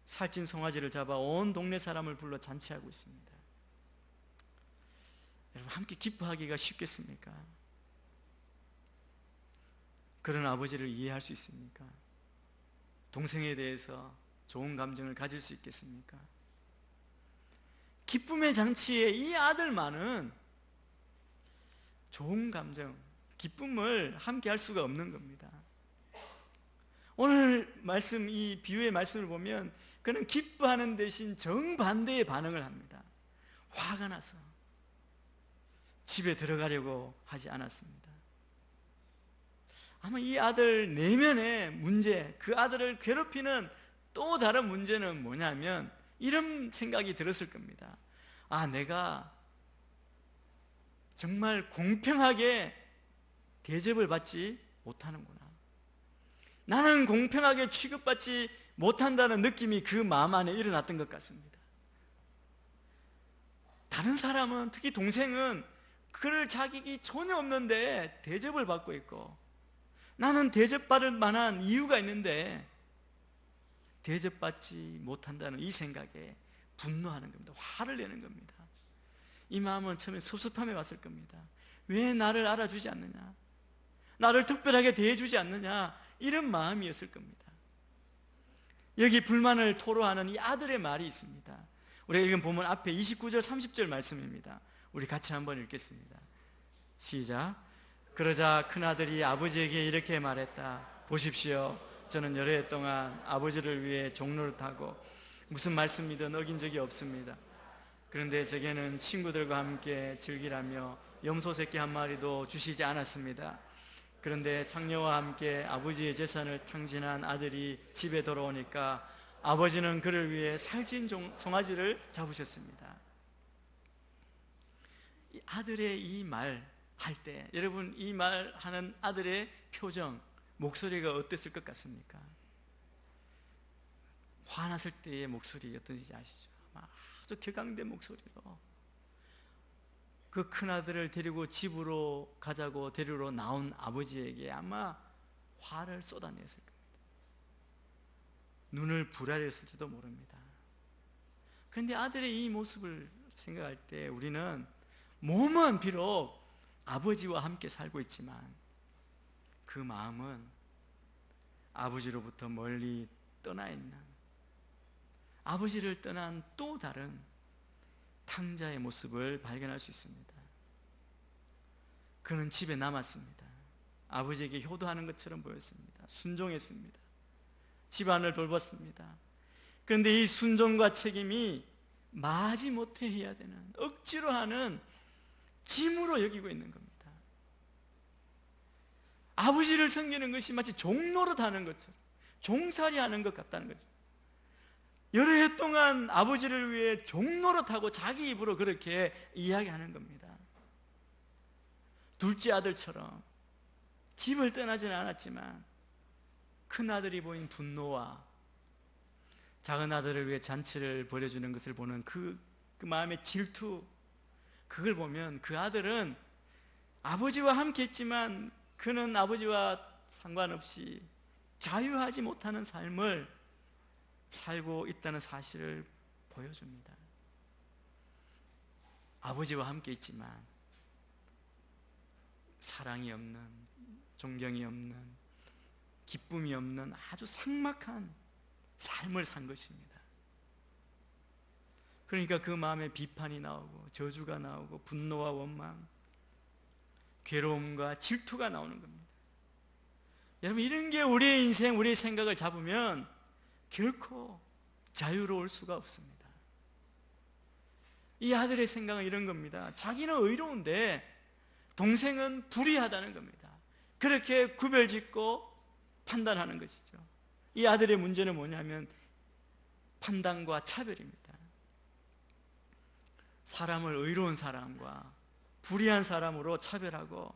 살찐 송아지를 잡아 온 동네 사람을 불러 잔치하고 있습니다. 여러분, 함께 기뻐하기가 쉽겠습니까? 그런 아버지를 이해할 수 있습니까? 동생에 대해서 좋은 감정을 가질 수 있겠습니까? 기쁨의 잔치에 이 아들만은 좋은 감정, 기쁨을 함께 할 수가 없는 겁니다. 오늘 말씀, 이 비유의 말씀을 보면 그는 기뻐하는 대신 정반대의 반응을 합니다. 화가 나서 집에 들어가려고 하지 않았습니다. 아마 이 아들 내면의 문제, 그 아들을 괴롭히는 또 다른 문제는 뭐냐면 이런 생각이 들었을 겁니다. 아, 내가 정말 공평하게 대접을 받지 못하는구나. 나는 공평하게 취급받지 못한다는 느낌이 그 마음 안에 일어났던 것 같습니다. 다른 사람은, 특히 동생은 그럴 자격이 전혀 없는데 대접을 받고 있고, 나는 대접받을 만한 이유가 있는데 대접받지 못한다는 이 생각에 분노하는 겁니다. 화를 내는 겁니다. 이 마음은 처음에 섭섭함에 왔을 겁니다. 왜 나를 알아주지 않느냐? 나를 특별하게 대해주지 않느냐, 이런 마음이었을 겁니다. 여기 불만을 토로하는 이 아들의 말이 있습니다. 우리가 읽은 본문 앞에 29절 30절 말씀입니다. 우리 같이 한번 읽겠습니다. 시작. 그러자 큰아들이 아버지에게 이렇게 말했다. 보십시오, 저는 여러 해 동안 아버지를 위해 종노릇하고 무슨 말씀이든 어긴 적이 없습니다. 그런데 제게는 친구들과 함께 즐기라며 염소 새끼 한 마리도 주시지 않았습니다. 그런데 창녀와 함께 아버지의 재산을 탕진한 아들이 집에 돌아오니까 아버지는 그를 위해 살찐 송아지를 잡으셨습니다. 이 아들의 이 말 할 때, 여러분, 이 말하는 아들의 표정, 목소리가 어땠을 것 같습니까? 화났을 때의 목소리 어떤지 아시죠? 아주 격앙된 목소리로 그 큰아들을 데리고 집으로 가자고 데리러 나온 아버지에게 아마 화를 쏟아냈을 겁니다. 눈을 부라렸을지도 모릅니다. 그런데 아들의 이 모습을 생각할 때 우리는 몸은 비록 아버지와 함께 살고 있지만 그 마음은 아버지로부터 멀리 떠나 있는, 아버지를 떠난 또 다른 탕자의 모습을 발견할 수 있습니다. 그는 집에 남았습니다. 아버지에게 효도하는 것처럼 보였습니다. 순종했습니다. 집안을 돌봤습니다. 그런데 이 순종과 책임이 마지못해 해야 되는, 억지로 하는 짐으로 여기고 있는 겁니다. 아버지를 섬기는 것이 마치 종노릇하는 것처럼, 종살이 하는 것 같다는 거죠. 여러 해 동안 아버지를 위해 종노릇하고 자기 입으로 그렇게 이야기하는 겁니다. 둘째 아들처럼 집을 떠나지는 않았지만 큰아들이 보인 분노와 작은 아들을 위해 잔치를 벌여주는 것을 보는 그 마음의 질투, 그걸 보면 그 아들은 아버지와 함께 했지만 그는 아버지와 상관없이 자유하지 못하는 삶을 살고 있다는 사실을 보여줍니다. 아버지와 함께 있지만 사랑이 없는, 존경이 없는, 기쁨이 없는 아주 삭막한 삶을 산 것입니다. 그러니까 그 마음에 비판이 나오고 저주가 나오고 분노와 원망, 괴로움과 질투가 나오는 겁니다. 여러분, 이런 게 우리의 인생, 우리의 생각을 잡으면 결코 자유로울 수가 없습니다. 이 아들의 생각은 이런 겁니다. 자기는 의로운데 동생은 불의하다는 겁니다. 그렇게 구별짓고 판단하는 것이죠. 이 아들의 문제는 뭐냐면 판단과 차별입니다. 사람을 의로운 사람과 불의한 사람으로 차별하고,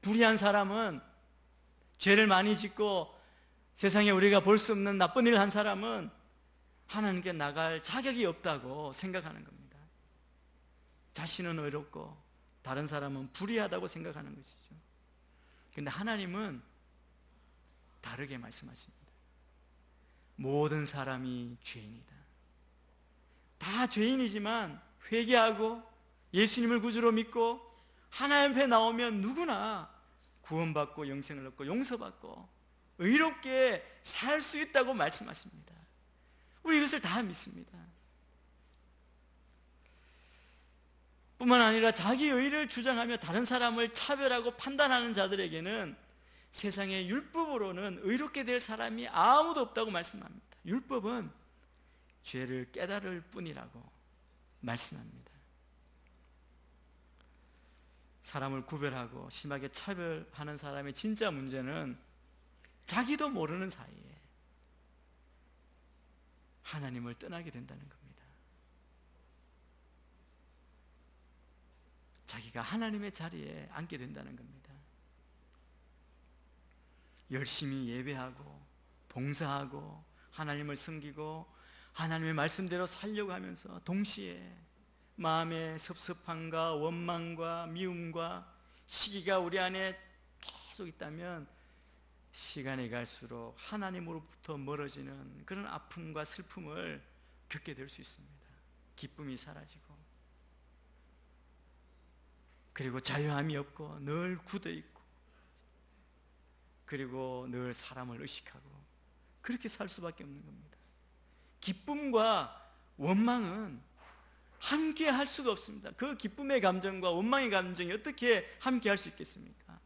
불의한 사람은 죄를 많이 짓고 세상에 우리가 볼 수 없는 나쁜 일을 한 사람은 하나님께 나갈 자격이 없다고 생각하는 겁니다. 자신은 의롭고 다른 사람은 불의하다고 생각하는 것이죠. 그런데 하나님은 다르게 말씀하십니다. 모든 사람이 죄인이다. 다 죄인이지만 회개하고 예수님을 구주로 믿고 하나님 앞에 나오면 누구나 구원받고 영생을 얻고 용서받고 의롭게 살 수 있다고 말씀하십니다. 우리 이것을 다 믿습니다. 뿐만 아니라 자기 의를 주장하며 다른 사람을 차별하고 판단하는 자들에게는 세상의 율법으로는 의롭게 될 사람이 아무도 없다고 말씀합니다. 율법은 죄를 깨달을 뿐이라고 말씀합니다. 사람을 구별하고 심하게 차별하는 사람의 진짜 문제는 자기도 모르는 사이에 하나님을 떠나게 된다는 겁니다. 자기가 하나님의 자리에 앉게 된다는 겁니다. 열심히 예배하고 봉사하고 하나님을 섬기고 하나님의 말씀대로 살려고 하면서 동시에 마음의 섭섭함과 원망과 미움과 시기가 우리 안에 계속 있다면 시간이 갈수록 하나님으로부터 멀어지는 그런 아픔과 슬픔을 겪게 될 수 있습니다. 기쁨이 사라지고, 그리고 자유함이 없고 늘 굳어있고 그리고 늘 사람을 의식하고 그렇게 살 수밖에 없는 겁니다. 기쁨과 원망은 함께 할 수가 없습니다. 그 기쁨의 감정과 원망의 감정이 어떻게 함께 할 수 있겠습니까?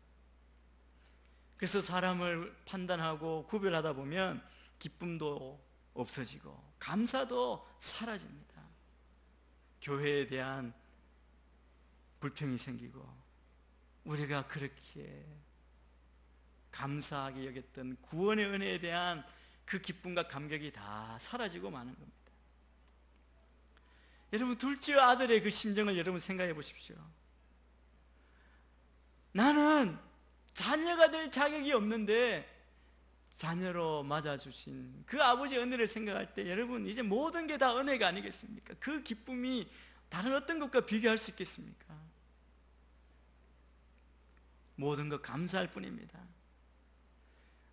그래서 사람을 판단하고 구별하다 보면 기쁨도 없어지고 감사도 사라집니다. 교회에 대한 불평이 생기고 우리가 그렇게 감사하게 여겼던 구원의 은혜에 대한 그 기쁨과 감격이 다 사라지고 마는 겁니다. 여러분, 둘째 아들의 그 심정을 여러분 생각해 보십시오. 나는 자녀가 될 자격이 없는데 자녀로 맞아주신 그 아버지의 은혜를 생각할 때 여러분, 이제 모든 게 다 은혜가 아니겠습니까? 그 기쁨이 다른 어떤 것과 비교할 수 있겠습니까? 모든 것 감사할 뿐입니다.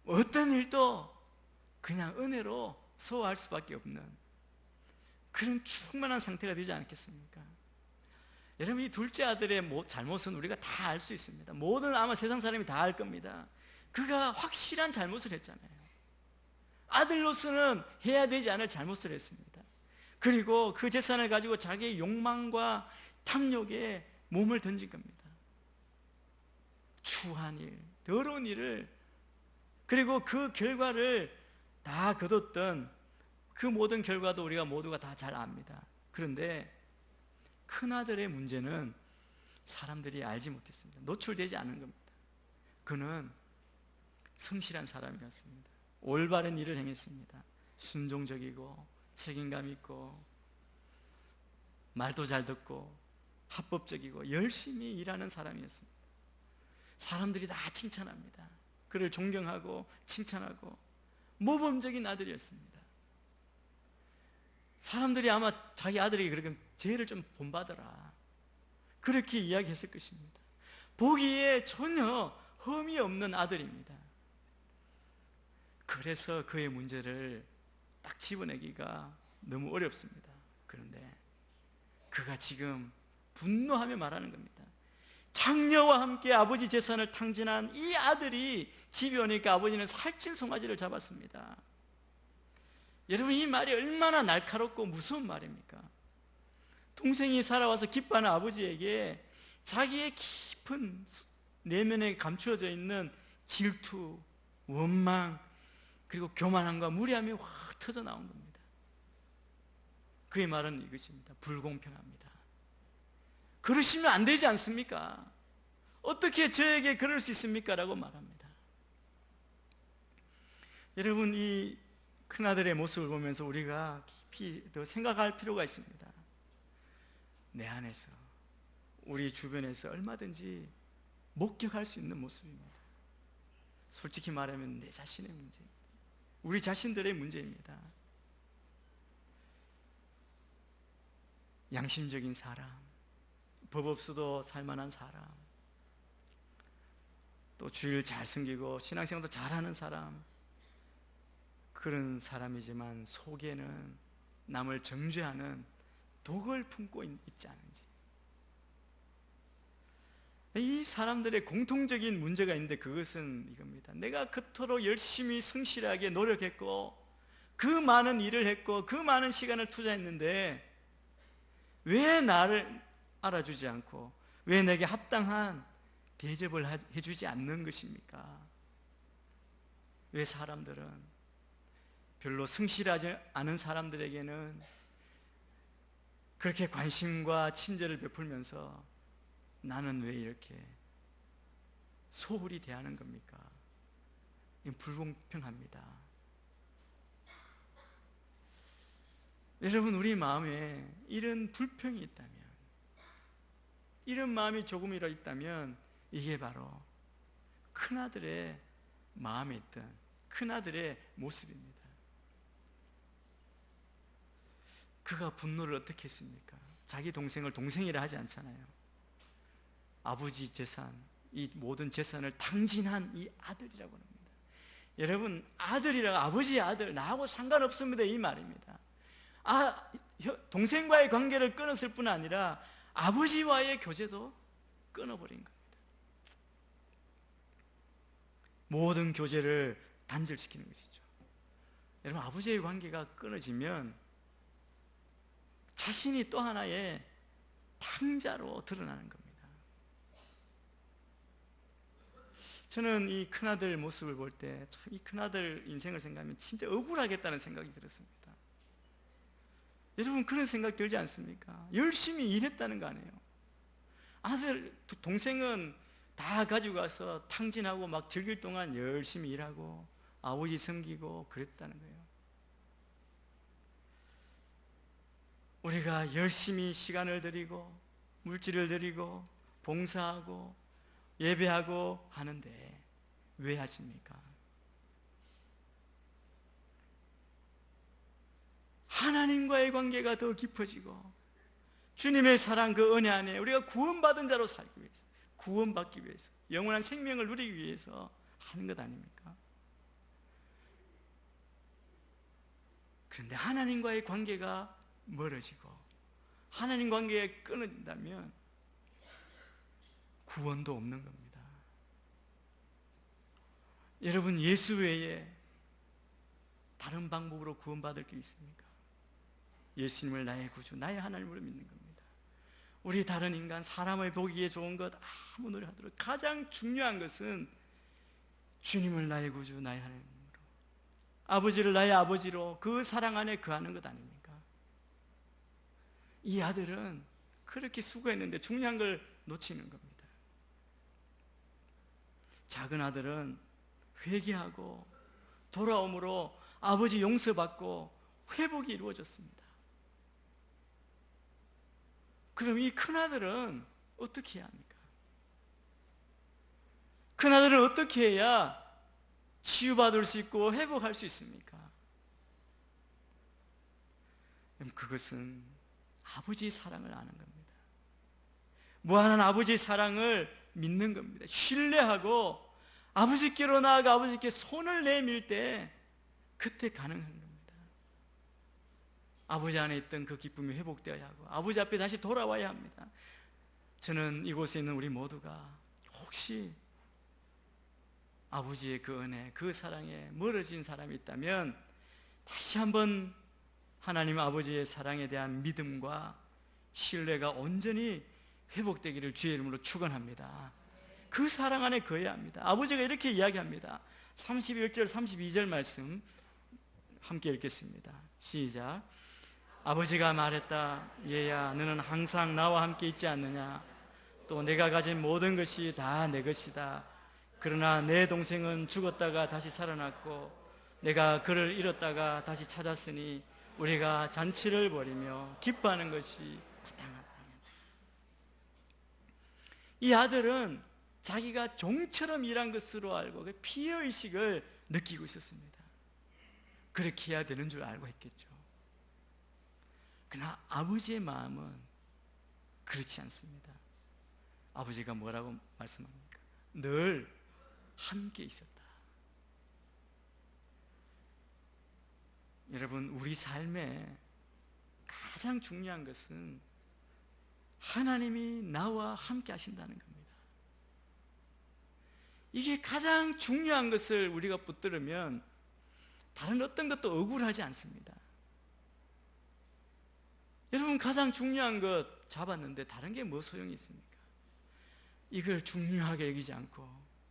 어떤 일도 그냥 은혜로 소화할 수밖에 없는 그런 충만한 상태가 되지 않겠습니까? 여러분, 이 둘째 아들의 잘못은 우리가 다 알 수 있습니다. 모든 아마 세상 사람이 다 알 겁니다. 그가 확실한 잘못을 했잖아요. 아들로서는 해야 되지 않을 잘못을 했습니다. 그리고 그 재산을 가지고 자기의 욕망과 탐욕에 몸을 던진 겁니다. 추한 일, 더러운 일을, 그리고 그 결과를 다 거뒀던 그 모든 결과도 우리가 모두가 다 잘 압니다. 그런데 큰아들의 문제는 사람들이 알지 못했습니다. 노출되지 않은 겁니다. 그는 성실한 사람이었습니다. 올바른 일을 행했습니다. 순종적이고 책임감 있고 말도 잘 듣고 합법적이고 열심히 일하는 사람이었습니다. 사람들이 다 칭찬합니다. 그를 존경하고 칭찬하고 모범적인 아들이었습니다. 사람들이 아마 자기 아들에게 그렇게 죄를 좀 본받아라 그렇게 이야기했을 것입니다. 보기에 전혀 흠이 없는 아들입니다. 그래서 그의 문제를 딱 집어내기가 너무 어렵습니다. 그런데 그가 지금 분노하며 말하는 겁니다. 장녀와 함께 아버지 재산을 탕진한 이 아들이 집에 오니까 아버지는 살찐 송아지를 잡았습니다. 여러분, 이 말이 얼마나 날카롭고 무서운 말입니까? 동생이 살아와서 기뻐하는 아버지에게 자기의 깊은 내면에 감추어져 있는 질투, 원망, 그리고 교만함과 무례함이 확 터져 나온 겁니다. 그의 말은 이것입니다. 불공평합니다. 그러시면 안 되지 않습니까? 어떻게 저에게 그럴 수 있습니까? 라고 말합니다. 여러분, 이 큰아들의 모습을 보면서 우리가 깊이 더 생각할 필요가 있습니다. 내 안에서, 우리 주변에서 얼마든지 목격할 수 있는 모습입니다. 솔직히 말하면 내 자신의 문제입니다. 우리 자신들의 문제입니다. 양심적인 사람, 법 없어도 살만한 사람, 또 주일 잘 섬기고 신앙생활도 잘하는 사람, 그런 사람이지만 속에는 남을 정죄하는 독을 품고 있지 않은지. 이 사람들의 공통적인 문제가 있는데 그것은 이겁니다. 내가 그토록 열심히 성실하게 노력했고 그 많은 일을 했고 그 많은 시간을 투자했는데 왜 나를 알아주지 않고 왜 내게 합당한 대접을 해주지 않는 것입니까? 왜 사람들은 별로 성실하지 않은 사람들에게는 그렇게 관심과 친절을 베풀면서 나는 왜 이렇게 소홀히 대하는 겁니까? 이건 불공평합니다. 여러분, 우리 마음에 이런 불평이 있다면, 이런 마음이 조금이라도 있다면 이게 바로 큰아들의 마음에 있던 큰아들의 모습입니다. 그가 분노를 어떻게 했습니까? 자기 동생을 동생이라 하지 않잖아요. 아버지 재산, 이 모든 재산을 탕진한 이 아들이라고 합니다. 여러분, 아들이라고, 아버지의 아들, 나하고 상관없습니다, 이 말입니다. 동생과의 관계를 끊었을 뿐 아니라 아버지와의 교제도 끊어버린 겁니다. 모든 교제를 단절시키는 것이죠. 여러분, 아버지의 관계가 끊어지면 자신이 또 하나의 탕자로 드러나는 겁니다. 저는 이 큰아들 모습을 볼 때 참 이 큰아들 인생을 생각하면 진짜 억울하겠다는 생각이 들었습니다. 여러분, 그런 생각 들지 않습니까? 열심히 일했다는 거 아니에요. 아들, 동생은 다 가지고 가서 탕진하고 막 즐길 동안 열심히 일하고 아버지 섬기고 그랬다는 거예요. 우리가 열심히 시간을 들이고 물질을 들이고 봉사하고 예배하고 하는데 왜 하십니까? 하나님과의 관계가 더 깊어지고 주님의 사랑, 그 은혜 안에 우리가 구원받은 자로 살기 위해서, 구원받기 위해서, 영원한 생명을 누리기 위해서 하는 것 아닙니까? 그런데 하나님과의 관계가 멀어지고 하나님 관계가 끊어진다면 구원도 없는 겁니다. 여러분, 예수 외에 다른 방법으로 구원받을 게 있습니까? 예수님을 나의 구주, 나의 하나님으로 믿는 겁니다. 우리 다른 인간, 사람을 보기에 좋은 것 아무리 하더라도 가장 중요한 것은 주님을 나의 구주, 나의 하나님으로, 아버지를 나의 아버지로 그 사랑 안에 거하는 것 아닙니까? 이 아들은 그렇게 수고했는데 중요한 걸 놓치는 겁니다. 작은 아들은 회개하고 돌아옴으로 아버지 용서받고 회복이 이루어졌습니다. 그럼 이 큰아들은 어떻게 해야 합니까? 큰아들은 어떻게 해야 치유받을 수 있고 회복할 수 있습니까? 그것은 아버지의 사랑을 아는 겁니다. 무한한 아버지의 사랑을 믿는 겁니다. 신뢰하고 아버지께로 나아가 아버지께 손을 내밀 때 그때 가능한 겁니다. 아버지 안에 있던 그 기쁨이 회복되어야 하고 아버지 앞에 다시 돌아와야 합니다. 저는 이곳에 있는 우리 모두가 혹시 아버지의 그 은혜, 그 사랑에 멀어진 사람이 있다면 다시 한번 하나님 아버지의 사랑에 대한 믿음과 신뢰가 온전히 회복되기를 주의 이름으로 축원합니다. 그 사랑 안에 거해야 합니다. 아버지가 이렇게 이야기합니다. 31절 32절 말씀 함께 읽겠습니다. 시작. 아버지가 말했다. 얘야, 너는 항상 나와 함께 있지 않느냐? 또 내가 가진 모든 것이 다 내 것이다. 그러나 내 동생은 죽었다가 다시 살아났고 내가 그를 잃었다가 다시 찾았으니 우리가 잔치를 벌이며 기뻐하는 것이 마땅하다. 이 아들은 자기가 종처럼 일한 것으로 알고 그 피해의식을 느끼고 있었습니다. 그렇게 해야 되는 줄 알고 했겠죠. 그러나 아버지의 마음은 그렇지 않습니다. 아버지가 뭐라고 말씀합니까? 늘 함께 있었다. 여러분, 우리 삶에 가장 중요한 것은 하나님이 나와 함께 하신다는 겁니다. 이게 가장 중요한 것을 우리가 붙들으면 다른 어떤 것도 억울하지 않습니다. 여러분, 가장 중요한 것 잡았는데 다른 게 뭐 소용이 있습니까? 이걸 중요하게 여기지 않고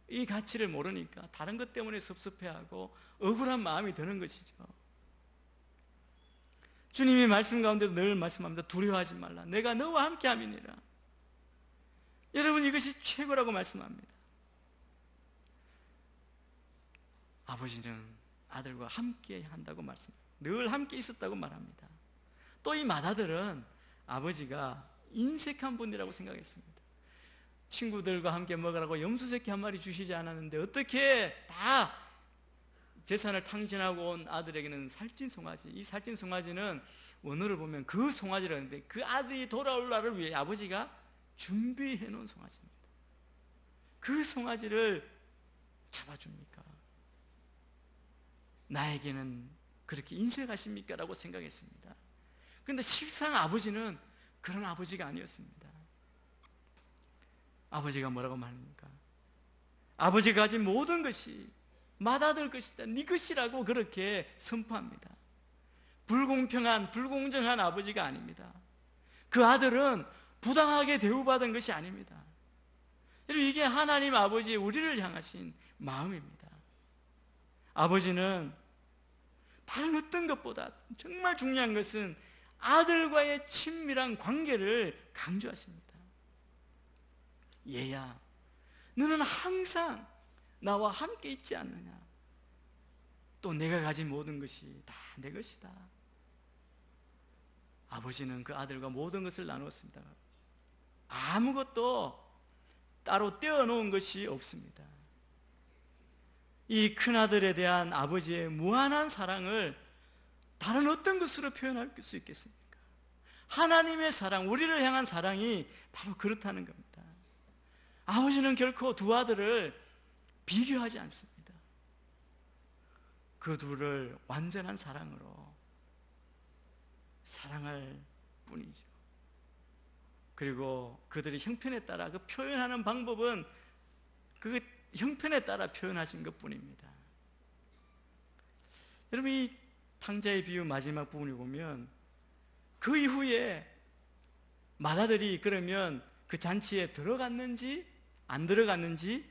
이 가치를 모르니까 다른 것 때문에 섭섭해하고 억울한 마음이 드는 것이죠. 주님이 말씀 가운데도 늘 말씀합니다. 두려워하지 말라. 내가 너와 함께 함이니라. 여러분, 이것이 최고라고 말씀합니다. 아버지는 아들과 함께 한다고 말씀합니다. 늘 함께 있었다고 말합니다. 또 이 맏아들은 아버지가 인색한 분이라고 생각했습니다. 친구들과 함께 먹으라고 염소새끼 한 마리 주시지 않았는데 어떻게 다 재산을 탕진하고 온 아들에게는 살찐 송아지, 이 살찐 송아지는 원어를 보면 그 송아지를 하는데 그 아들이 돌아올 날을 위해 아버지가 준비해 놓은 송아지입니다. 그 송아지를 잡아줍니까? 나에게는 그렇게 인색하십니까? 라고 생각했습니다. 그런데 실상 아버지는 그런 아버지가 아니었습니다. 아버지가 뭐라고 말합니까? 아버지가 가진 모든 것이 맏아들 것이다, 네 것이라고 그렇게 선포합니다. 불공평한, 불공정한 아버지가 아닙니다. 그 아들은 부당하게 대우받은 것이 아닙니다. 여러분, 이게 하나님 아버지의 우리를 향하신 마음입니다. 아버지는 다른 어떤 것보다 정말 중요한 것은 아들과의 친밀한 관계를 강조하십니다. 얘야, 너는 항상 나와 함께 있지 않느냐? 또 내가 가진 모든 것이 다 내 것이다. 아버지는 그 아들과 모든 것을 나누었습니다. 아무것도 따로 떼어놓은 것이 없습니다. 이 큰아들에 대한 아버지의 무한한 사랑을 다른 어떤 것으로 표현할 수 있겠습니까? 하나님의 사랑, 우리를 향한 사랑이 바로 그렇다는 겁니다. 아버지는 결코 두 아들을 비교하지 않습니다. 그 둘을 완전한 사랑으로 사랑할 뿐이죠. 그리고 그들이 형편에 따라 그 표현하는 방법은 그 형편에 따라 표현하신 것 뿐입니다. 여러분, 이 탕자의 비유 마지막 부분을 보면 그 이후에 맏아들이 그러면 그 잔치에 들어갔는지 안 들어갔는지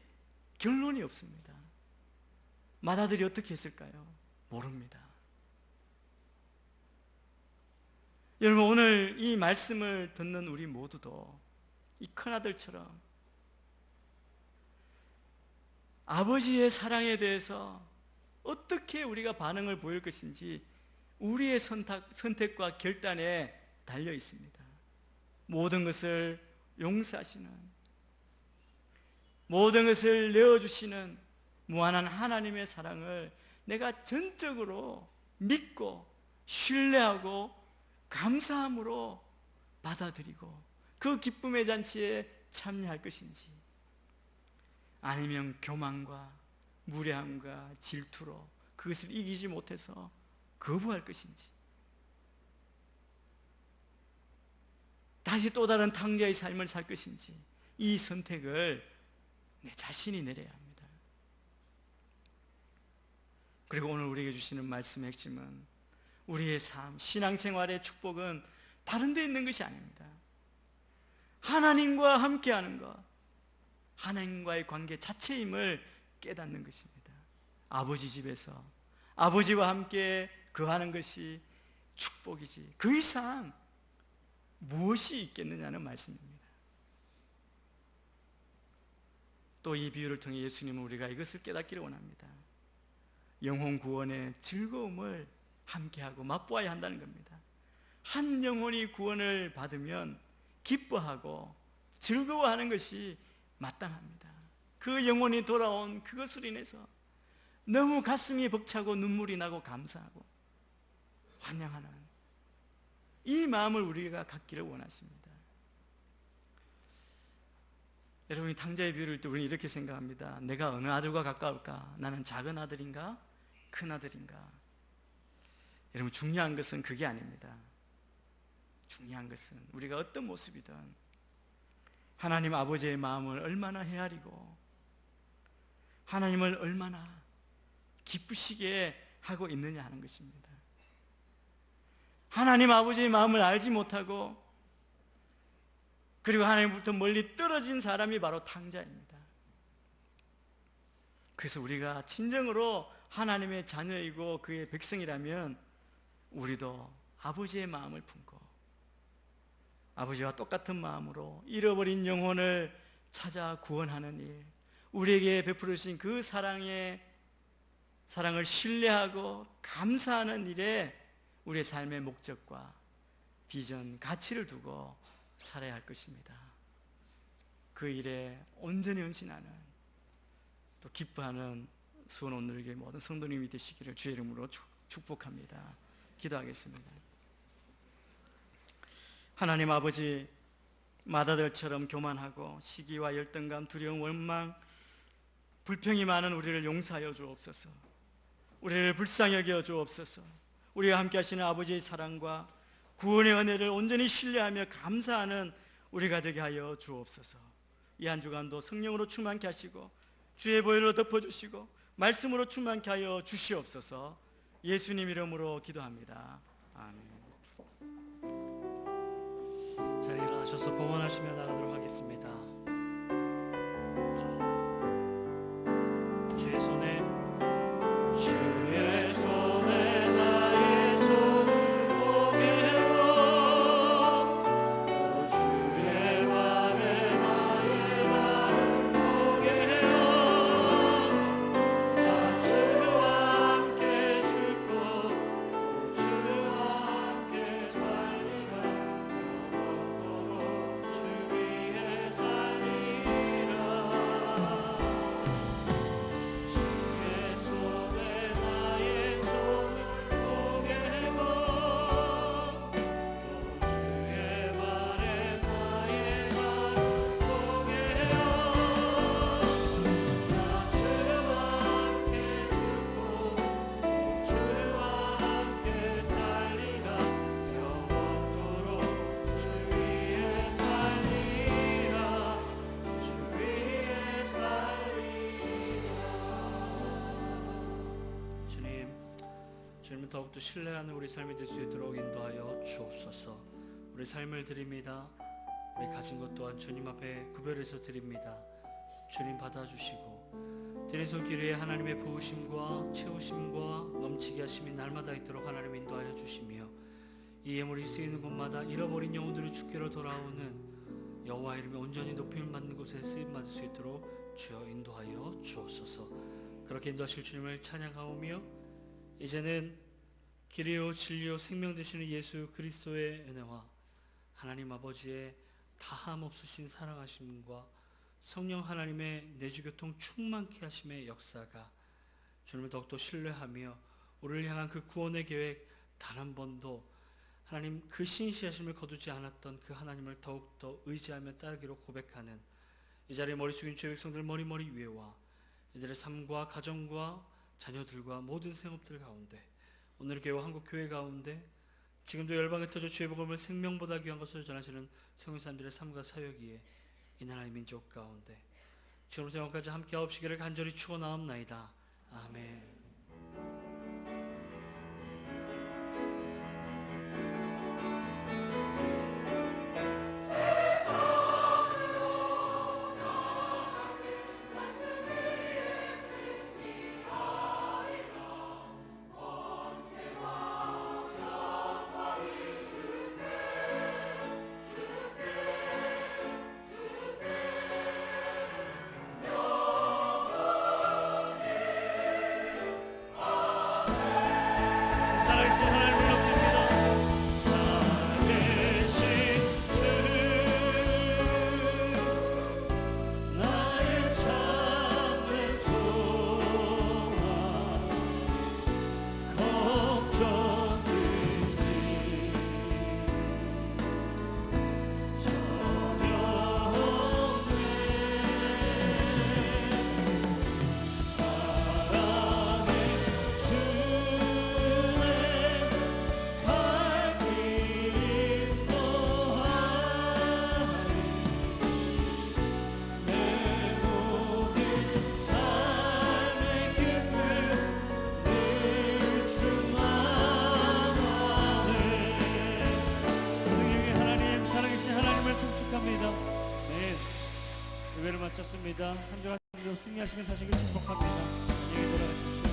결론이 없습니다. 맏아들이 어떻게 했을까요? 모릅니다. 여러분, 오늘 이 말씀을 듣는 우리 모두도 이 큰아들처럼 아버지의 사랑에 대해서 어떻게 우리가 반응을 보일 것인지 우리의 선택과 결단에 달려 있습니다. 모든 것을 용서하시는, 모든 것을 내어주시는 무한한 하나님의 사랑을 내가 전적으로 믿고 신뢰하고 감사함으로 받아들이고 그 기쁨의 잔치에 참여할 것인지, 아니면 교만과 무례함과 질투로 그것을 이기지 못해서 거부할 것인지, 다시 또 다른 탕자의 삶을 살 것인지, 이 선택을 내 자신이 내려야 합니다. 그리고 오늘 우리에게 주시는 말씀의 핵심은 우리의 삶, 신앙생활의 축복은 다른 데 있는 것이 아닙니다. 하나님과 함께하는 것, 하나님과의 관계 자체임을 깨닫는 것입니다. 아버지 집에서 아버지와 함께 거하는 것이 축복이지 그 이상 무엇이 있겠느냐는 말씀입니다. 또 이 비유를 통해 예수님은 우리가 이것을 깨닫기를 원합니다. 영혼 구원의 즐거움을 함께하고 맛보아야 한다는 겁니다. 한 영혼이 구원을 받으면 기뻐하고 즐거워하는 것이 마땅합니다. 그 영혼이 돌아온 그것으로 인해서 너무 가슴이 벅차고 눈물이 나고 감사하고 환영하는 이 마음을 우리가 갖기를 원하십니다. 여러분이 탕자의 비유를 때 우리는 이렇게 생각합니다. 내가 어느 아들과 가까울까? 나는 작은 아들인가? 큰 아들인가? 여러분, 중요한 것은 그게 아닙니다. 중요한 것은 우리가 어떤 모습이든 하나님 아버지의 마음을 얼마나 헤아리고 하나님을 얼마나 기쁘시게 하고 있느냐 하는 것입니다. 하나님 아버지의 마음을 알지 못하고 그리고 하나님부터 멀리 떨어진 사람이 바로 탕자입니다. 그래서 우리가 진정으로 하나님의 자녀이고 그의 백성이라면 우리도 아버지의 마음을 품고 아버지와 똑같은 마음으로 잃어버린 영혼을 찾아 구원하는 일, 우리에게 베풀으신 그 사랑을 신뢰하고 감사하는 일에 우리의 삶의 목적과 비전, 가치를 두고 살아야 할 것입니다. 그 일에 온전히 헌신하는, 또 기뻐하는 수원 오늘교회 모든 성도님이 되시기를 주의 이름으로 축복합니다. 기도하겠습니다. 하나님 아버지, 맏아들처럼 교만하고 시기와 열등감, 두려움, 원망, 불평이 많은 우리를 용서하여 주옵소서. 우리를 불쌍히 여겨 주옵소서. 우리와 함께 하시는 아버지의 사랑과 구원의 은혜를 온전히 신뢰하며 감사하는 우리가 되게 하여 주옵소서. 이 한 주간도 성령으로 충만케 하시고 주의 보혈로 덮어주시고 말씀으로 충만케 하여 주시옵소서. 예수님 이름으로 기도합니다. 아멘. 자리에 일어나셔서 봉헌하시며 나가도록 하겠습니다. 주의 손에 나의 손을 보게고 주의 발에 나의 발을 보게요. 나 주와 함께 죽고 주와 함께 살리라. 영원토록 주 위에 살리라. 주의 손에 나의 손을 보게고 또 주의 발에 나의 발을 보게요. 나 주와 함께 죽고 주와 함께 살리라. 영원토록 주 위에 살리라. 주 위에 살리라. 주님을 더욱더 신뢰하는 우리 삶이 될 수 있도록 인도하여 주옵소서. 우리 삶을 드립니다. 우리 가진 것 또한 주님 앞에 구별해서 드립니다. 주님 받아주시고 드린 손길 위에 하나님의 부으심과 채우심과 넘치게 하심이 날마다 있도록 하나님 인도하여 주시며 이 예물이 쓰이는 곳마다 잃어버린 영혼들이 주께로 돌아오는 여호와 이름에 온전히 높임을 받는 곳에 쓰임 받을 수 있도록 주여 인도하여 주옵소서. 그렇게 인도하실 주님을 찬양하오며 이제는 길이요 진리요 생명 되시는 예수 그리스도의 은혜와 하나님 아버지의 다함 없으신 사랑하심과 성령 하나님의 내주교통 충만케 하심의 역사가 주님을 더욱더 신뢰하며 우리를 향한 그 구원의 계획 단 한 번도 하나님 그 신실하심을 거두지 않았던 그 하나님을 더욱더 의지하며 따르기로 고백하는 이 자리에 머리 숙인 주의 백성들 머리 위에와 이들의 삶과 가정과 자녀들과 모든 생업들 가운데 오늘 교회와 한국교회 가운데 지금도 열방에 터져 주의 복음을 생명보다 귀한 것을 전하시는 성인 사람들의 삶과 사역이에 이 나라의 민족 가운데 지금부터 영원까지 함께 하옵시기를 간절히 축원하옵나이다. 아멘. 살아계신 하나님을 높입니다. 살아계신 주 나의 참된 소망 걱정 되지 전혀 없네. 사랑의 예배를 마쳤습니다. 한 주간 승리하시는 사실을 축복합니다. 안녕히 돌아가십시오.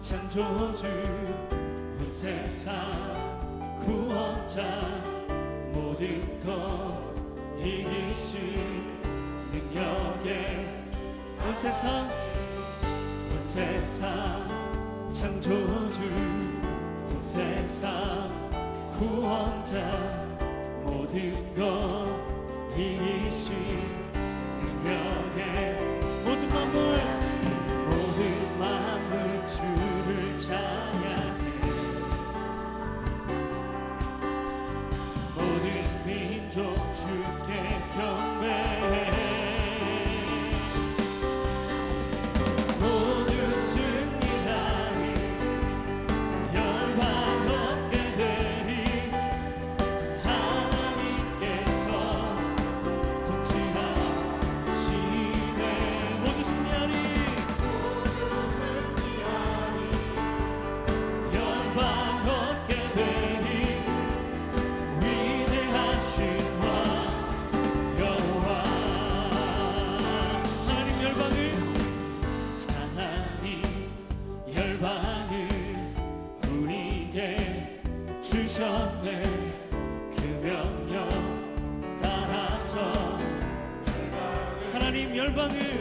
창조주 온 세상 구원자 모든 것 이기신 능력에 온 세상 창조주 온 세상 구원자 모든 것 이기신 능력에 모든 만물 주를 찬양해 모든 민족 주께 경배해 열방을 우리에게 주셨네. 그 명령 따라서 하나님 열방을